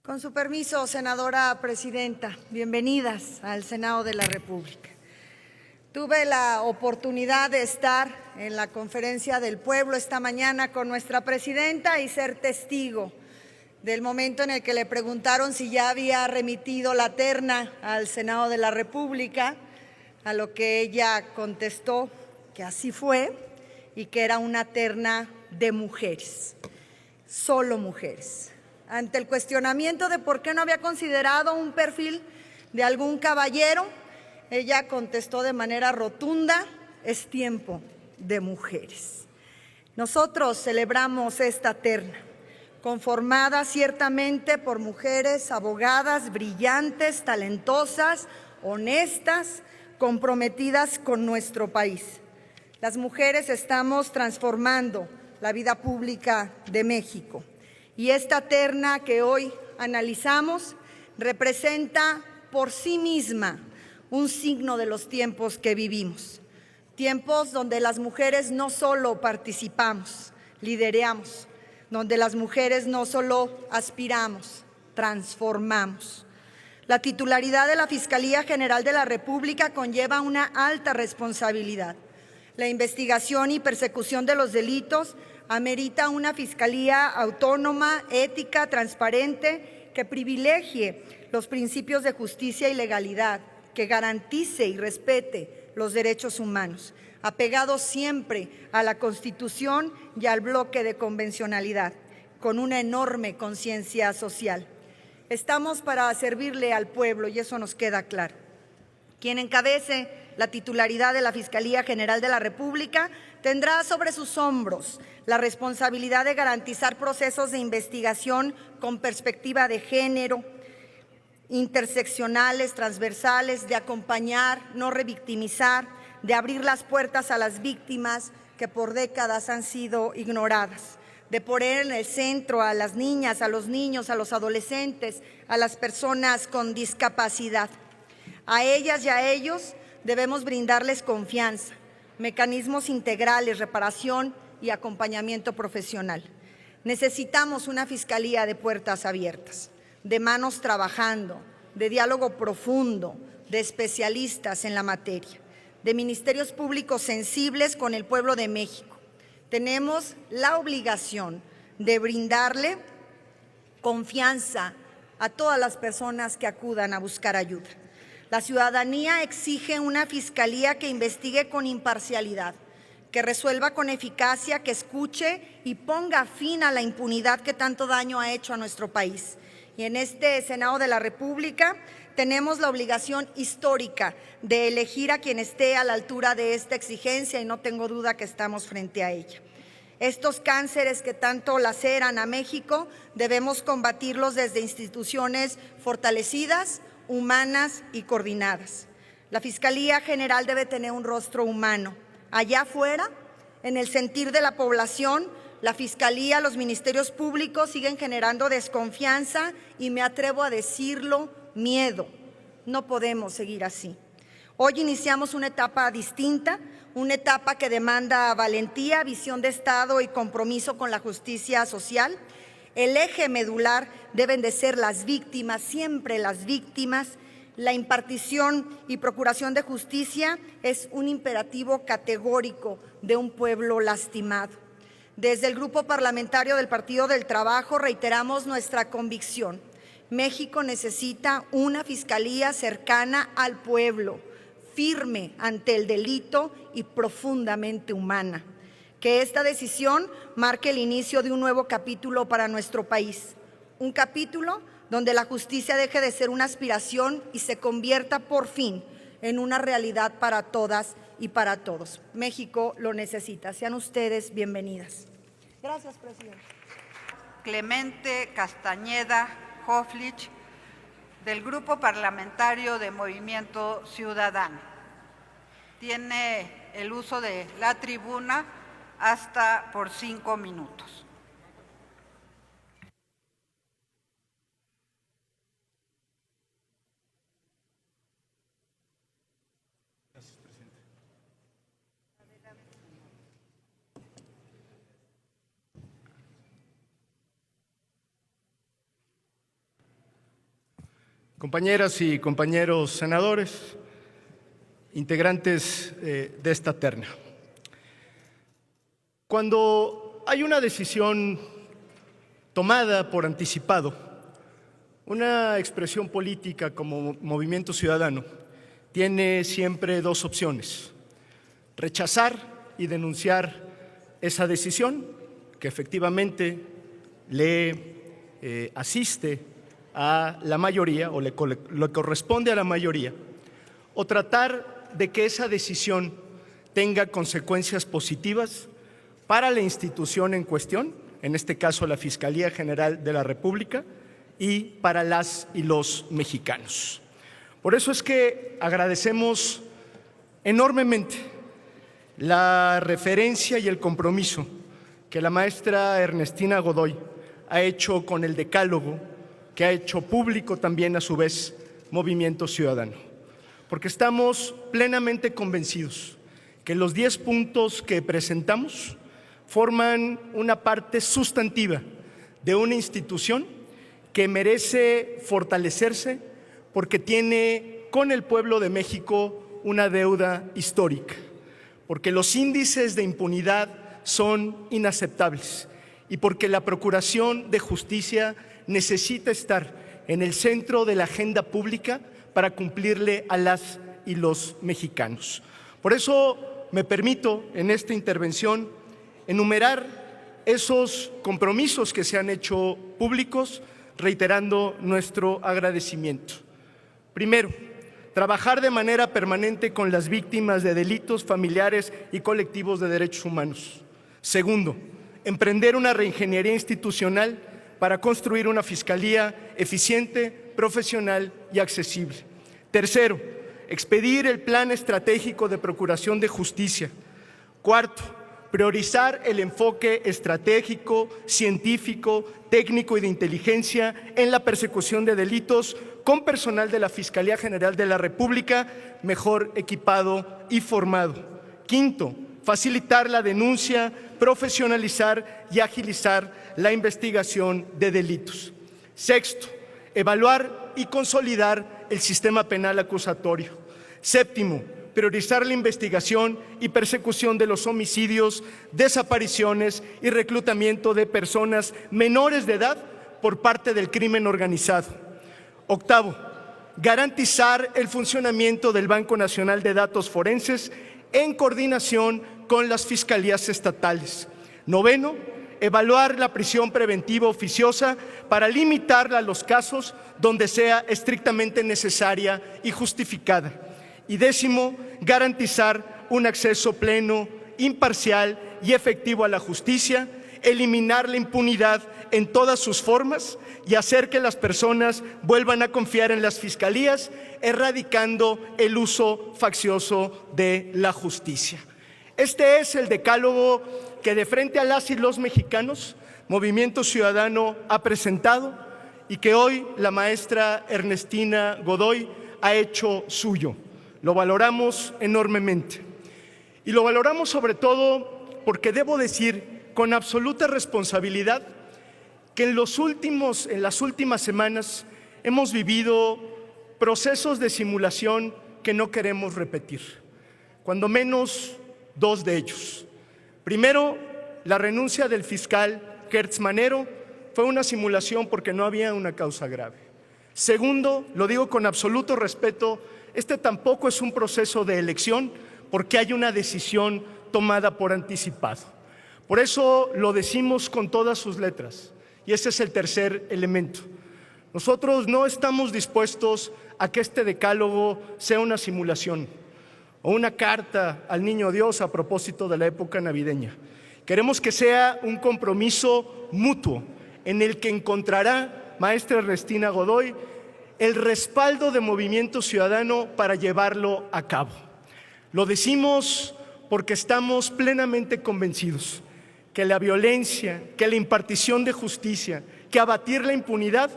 Con su permiso, senadora presidenta, bienvenidas al Senado de la República. Tuve la oportunidad de estar en la Conferencia del Pueblo esta mañana con nuestra presidenta y ser testigo del momento en el que le preguntaron si ya había remitido la terna al Senado de la República, a lo que ella contestó que así fue y que era una terna de mujeres, solo mujeres. Ante el cuestionamiento de por qué no había considerado un perfil de algún caballero, ella contestó de manera rotunda: es tiempo de mujeres. Nosotros celebramos esta terna, conformada ciertamente por mujeres abogadas brillantes, talentosas, honestas, comprometidas con nuestro país. Las mujeres estamos transformando la vida pública de México. Y esta terna que hoy analizamos representa por sí misma un signo de los tiempos que vivimos. Tiempos donde las mujeres no solo participamos, lideramos, donde las mujeres no solo aspiramos, transformamos. La titularidad de la Fiscalía General de la República conlleva una alta responsabilidad. La investigación y persecución de los delitos amerita una fiscalía autónoma, ética, transparente, que privilegie los principios de justicia y legalidad, que garantice y respete los derechos humanos, apegados siempre a la Constitución y al bloque de convencionalidad, con una enorme conciencia social. Estamos para servirle al pueblo y eso nos queda claro. Quien encabece la titularidad de la Fiscalía General de la República tendrá sobre sus hombros la responsabilidad de garantizar procesos de investigación con perspectiva de género, interseccionales, transversales, de acompañar, no revictimizar, de abrir las puertas a las víctimas que por décadas han sido ignoradas, de poner en el centro a las niñas, a los niños, a los adolescentes, a las personas con discapacidad. A ellas y a ellos debemos brindarles confianza, mecanismos integrales, reparación y acompañamiento profesional. Necesitamos una fiscalía de puertas abiertas, de manos trabajando, de diálogo profundo, de especialistas en la materia, de ministerios públicos sensibles con el pueblo de México. Tenemos la obligación de brindarle confianza a todas las personas que acudan a buscar ayuda. La ciudadanía exige una fiscalía que investigue con imparcialidad, que resuelva con eficacia, que escuche y ponga fin a la impunidad que tanto daño ha hecho a nuestro país. Y en este Senado de la República tenemos la obligación histórica de elegir a quien esté a la altura de esta exigencia y no tengo duda que estamos frente a ella. Estos cánceres que tanto laceran a México debemos combatirlos desde instituciones fortalecidas, humanas y coordinadas. La Fiscalía General debe tener un rostro humano. Allá afuera, en el sentir de la población, la Fiscalía, los ministerios públicos siguen generando desconfianza y me atrevo a decirlo, miedo. No podemos seguir así. Hoy iniciamos una etapa distinta, una etapa que demanda valentía, visión de Estado y compromiso con la justicia social. El eje medular deben de ser las víctimas, siempre las víctimas. La impartición y procuración de justicia es un imperativo categórico de un pueblo lastimado. Desde el Grupo Parlamentario del Partido del Trabajo reiteramos nuestra convicción. México necesita una fiscalía cercana al pueblo, firme ante el delito y profundamente humana. Que esta decisión marque el inicio de un nuevo capítulo para nuestro país. Un capítulo donde la justicia deje de ser una aspiración y se convierta por fin en una realidad para todas y para todos. México lo necesita. Sean ustedes bienvenidas. Gracias, presidente. Clemente Castañeda Hoflich, del Grupo Parlamentario de Movimiento Ciudadano. Tiene el uso de la tribuna hasta por 5 minutos. Compañeras y compañeros senadores, integrantes de esta terna. Cuando hay una decisión tomada por anticipado, una expresión política como Movimiento Ciudadano tiene siempre dos opciones: rechazar y denunciar esa decisión que efectivamente le asiste a la mayoría o le corresponde a la mayoría, o tratar de que esa decisión tenga consecuencias positivas para la institución en cuestión, en este caso la Fiscalía General de la República, y para las y los mexicanos. Por eso es que agradecemos enormemente la referencia y el compromiso que la maestra Ernestina Godoy ha hecho con el decálogo que ha hecho público también a su vez Movimiento Ciudadano, porque estamos plenamente convencidos que los 10 puntos que presentamos forman una parte sustantiva de una institución que merece fortalecerse porque tiene con el pueblo de México una deuda histórica, porque los índices de impunidad son inaceptables y porque la Procuración de Justicia necesita estar en el centro de la agenda pública para cumplirle a las y los mexicanos. Por eso me permito en esta intervención enumerar esos compromisos que se han hecho públicos, reiterando nuestro agradecimiento. Primero, trabajar de manera permanente con las víctimas de delitos familiares y colectivos de derechos humanos. Segundo, emprender una reingeniería institucional para construir una fiscalía eficiente, profesional y accesible. Tercero, expedir el Plan Estratégico de Procuración de Justicia. Cuarto, priorizar el enfoque estratégico, científico, técnico y de inteligencia en la persecución de delitos con personal de la Fiscalía General de la República mejor equipado y formado. Quinto, facilitar la denuncia, profesionalizar y agilizar la investigación de delitos. Sexto, evaluar y consolidar el sistema penal acusatorio. Séptimo, priorizar la investigación y persecución de los homicidios, desapariciones y reclutamiento de personas menores de edad por parte del crimen organizado. Octavo, garantizar el funcionamiento del Banco Nacional de Datos Forenses en coordinación con las fiscalías estatales. Noveno, evaluar la prisión preventiva oficiosa para limitarla a los casos donde sea estrictamente necesaria y justificada. Y décimo, garantizar un acceso pleno, imparcial y efectivo a la justicia, eliminar la impunidad en todas sus formas y hacer que las personas vuelvan a confiar en las fiscalías, erradicando el uso faccioso de la justicia. Este es el decálogo que de frente a las y los mexicanos, Movimiento Ciudadano ha presentado y que hoy la maestra Ernestina Godoy ha hecho suyo. Lo valoramos enormemente. Y lo valoramos sobre todo porque debo decir con absoluta responsabilidad que en las últimas semanas hemos vivido procesos de simulación que no queremos repetir, cuando menos dos de ellos. Primero, la renuncia del fiscal Gertz Manero fue una simulación porque no había una causa grave. Segundo, lo digo con absoluto respeto, este tampoco es un proceso de elección porque hay una decisión tomada por anticipado. Por eso lo decimos con todas sus letras. Y ese es el tercer elemento. Nosotros no estamos dispuestos a que este decálogo sea una simulación o una carta al Niño Dios a propósito de la época navideña. Queremos que sea un compromiso mutuo en el que encontrará, maestra Ernestina Godoy, el respaldo de Movimiento Ciudadano para llevarlo a cabo. Lo decimos porque estamos plenamente convencidos que la violencia, que la impartición de justicia, que abatir la impunidad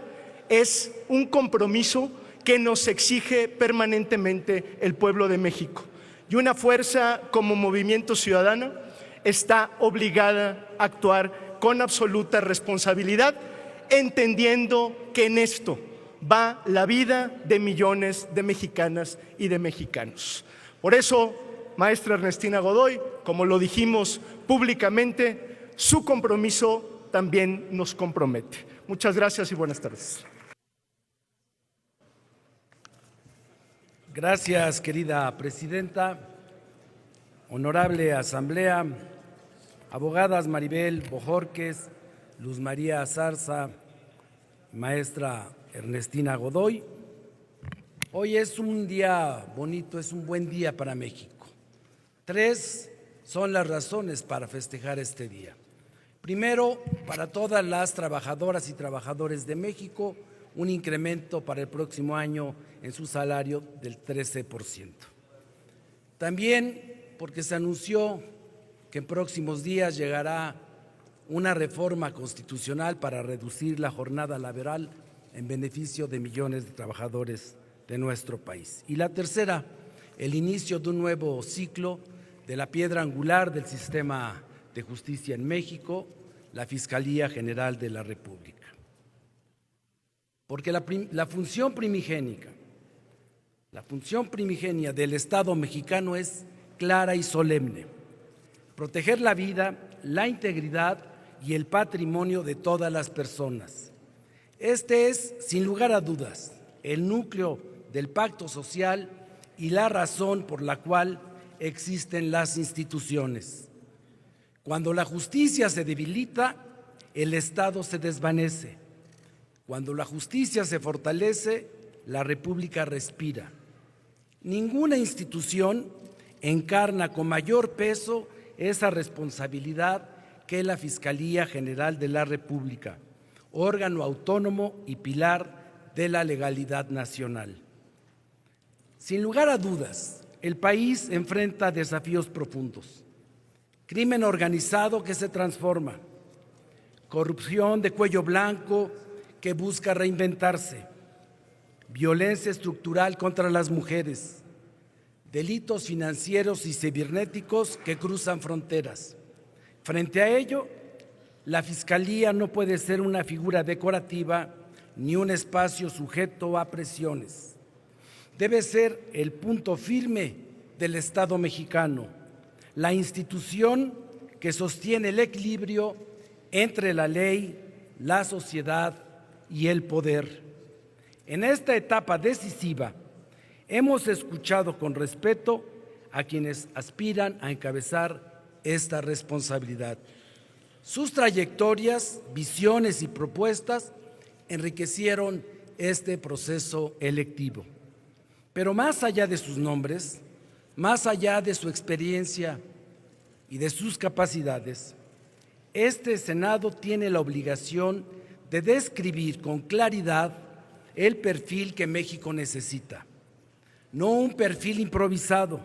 es un compromiso que nos exige permanentemente el pueblo de México. Y una fuerza como Movimiento Ciudadano está obligada a actuar con absoluta responsabilidad, entendiendo que en esto va la vida de millones de mexicanas y de mexicanos. Por eso, maestra Ernestina Godoy, como lo dijimos públicamente, su compromiso también nos compromete. Muchas gracias y buenas tardes. Gracias, querida presidenta. Honorable Asamblea, abogadas Maribel Bojorquez, Luz María Zarza, maestra Ernestina Godoy. Hoy es un día bonito, es un buen día para México. 3 son las razones para festejar este día. Primero, para todas las trabajadoras y trabajadores de México, un incremento para el próximo año en su salario del 13%. También porque se anunció que en próximos días llegará una reforma constitucional para reducir la jornada laboral en beneficio de millones de trabajadores de nuestro país. Y la tercera, el inicio de un nuevo ciclo de la piedra angular del sistema de justicia en México, la Fiscalía General de la República. Porque la función primigenia del Estado mexicano es clara y solemne: proteger la vida, la integridad y el patrimonio de todas las personas. Este es, sin lugar a dudas, el núcleo del pacto social y la razón por la cual existen las instituciones. Cuando la justicia se debilita, el Estado se desvanece. Cuando la justicia se fortalece, la República respira. Ninguna institución encarna con mayor peso esa responsabilidad que la Fiscalía General de la República, órgano autónomo y pilar de la legalidad nacional. Sin lugar a dudas, el país enfrenta desafíos profundos. Crimen organizado que se transforma, corrupción de cuello blanco que busca reinventarse, violencia estructural contra las mujeres, delitos financieros y cibernéticos que cruzan fronteras. Frente a ello, la Fiscalía no puede ser una figura decorativa ni un espacio sujeto a presiones. Debe ser el punto firme del Estado mexicano, la institución que sostiene el equilibrio entre la ley, la sociedad y el poder. En esta etapa decisiva, hemos escuchado con respeto a quienes aspiran a encabezar esta responsabilidad. Sus trayectorias, visiones y propuestas enriquecieron este proceso electivo. Pero más allá de sus nombres, más allá de su experiencia y de sus capacidades, este Senado tiene la obligación de describir con claridad el perfil que México necesita. No un perfil improvisado,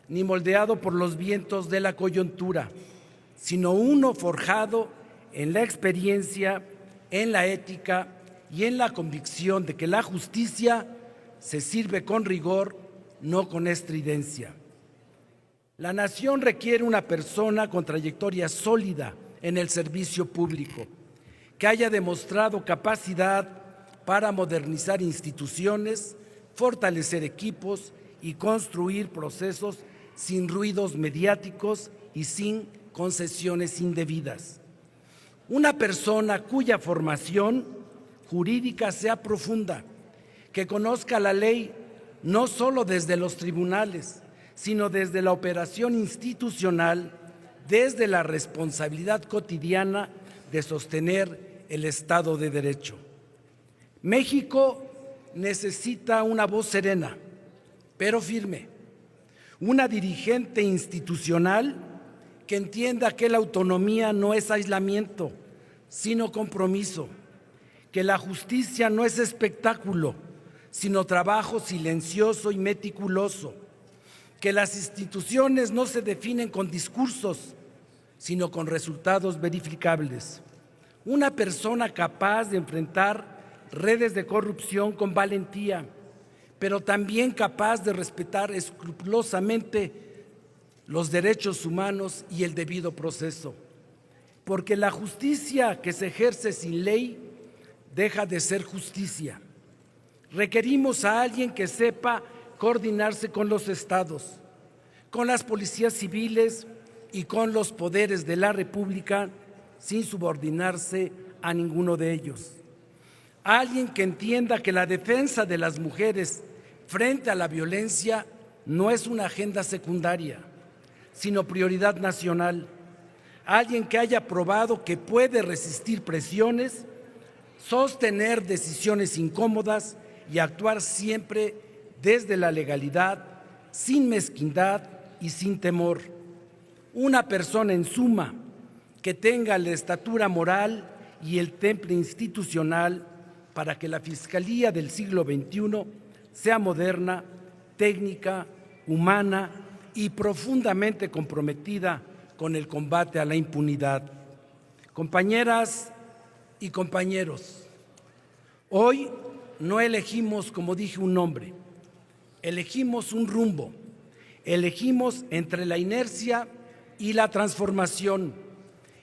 ni moldeado por los vientos de la coyuntura, sino uno forjado en la experiencia, en la ética y en la convicción de que la justicia se sirve con rigor, no con estridencia. La nación requiere una persona con trayectoria sólida en el servicio público, que haya demostrado capacidad para modernizar instituciones, fortalecer equipos y construir procesos sin ruidos mediáticos y sin concesiones indebidas. Una persona cuya formación jurídica sea profunda, que conozca la ley no solo desde los tribunales, sino desde la operación institucional, desde la responsabilidad cotidiana de sostener el Estado de Derecho. México necesita una voz serena, pero firme, una dirigente institucional que entienda que la autonomía no es aislamiento, sino compromiso, que la justicia no es espectáculo, sino trabajo silencioso y meticuloso, que las instituciones no se definen con discursos, sino con resultados verificables. Una persona capaz de enfrentar redes de corrupción con valentía, pero también capaz de respetar escrupulosamente los derechos humanos y el debido proceso. Porque la justicia que se ejerce sin ley deja de ser justicia. Requerimos a alguien que sepa coordinarse con los estados, con las policías civiles y con los poderes de la República sin subordinarse a ninguno de ellos. Alguien que entienda que la defensa de las mujeres frente a la violencia no es una agenda secundaria, sino prioridad nacional. Alguien que haya probado que puede resistir presiones, sostener decisiones incómodas y actuar siempre desde la legalidad, sin mezquindad y sin temor. Una persona, en suma, que tenga la estatura moral y el temple institucional para que la Fiscalía del siglo XXI sea moderna, técnica, humana y profundamente comprometida con el combate a la impunidad. Compañeras y compañeros, hoy no elegimos, como dije, un nombre, elegimos un rumbo, elegimos entre la inercia y la transformación,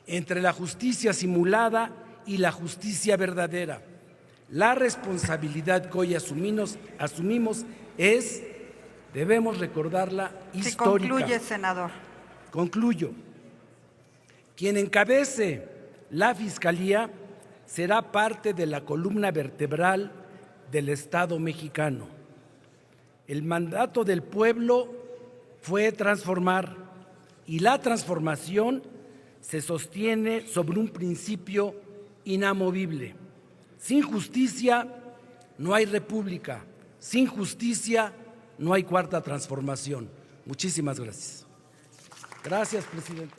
entre la justicia simulada y la justicia verdadera. La responsabilidad que hoy asumimos es, debemos recordarla, histórica. Concluye, senador. Concluyo. Quien encabece la Fiscalía será parte de la columna vertebral del Estado mexicano. El mandato del pueblo fue transformar, y la transformación se sostiene sobre un principio inamovible. Sin justicia no hay república, sin justicia no hay cuarta transformación. Muchísimas gracias. Gracias, presidenta.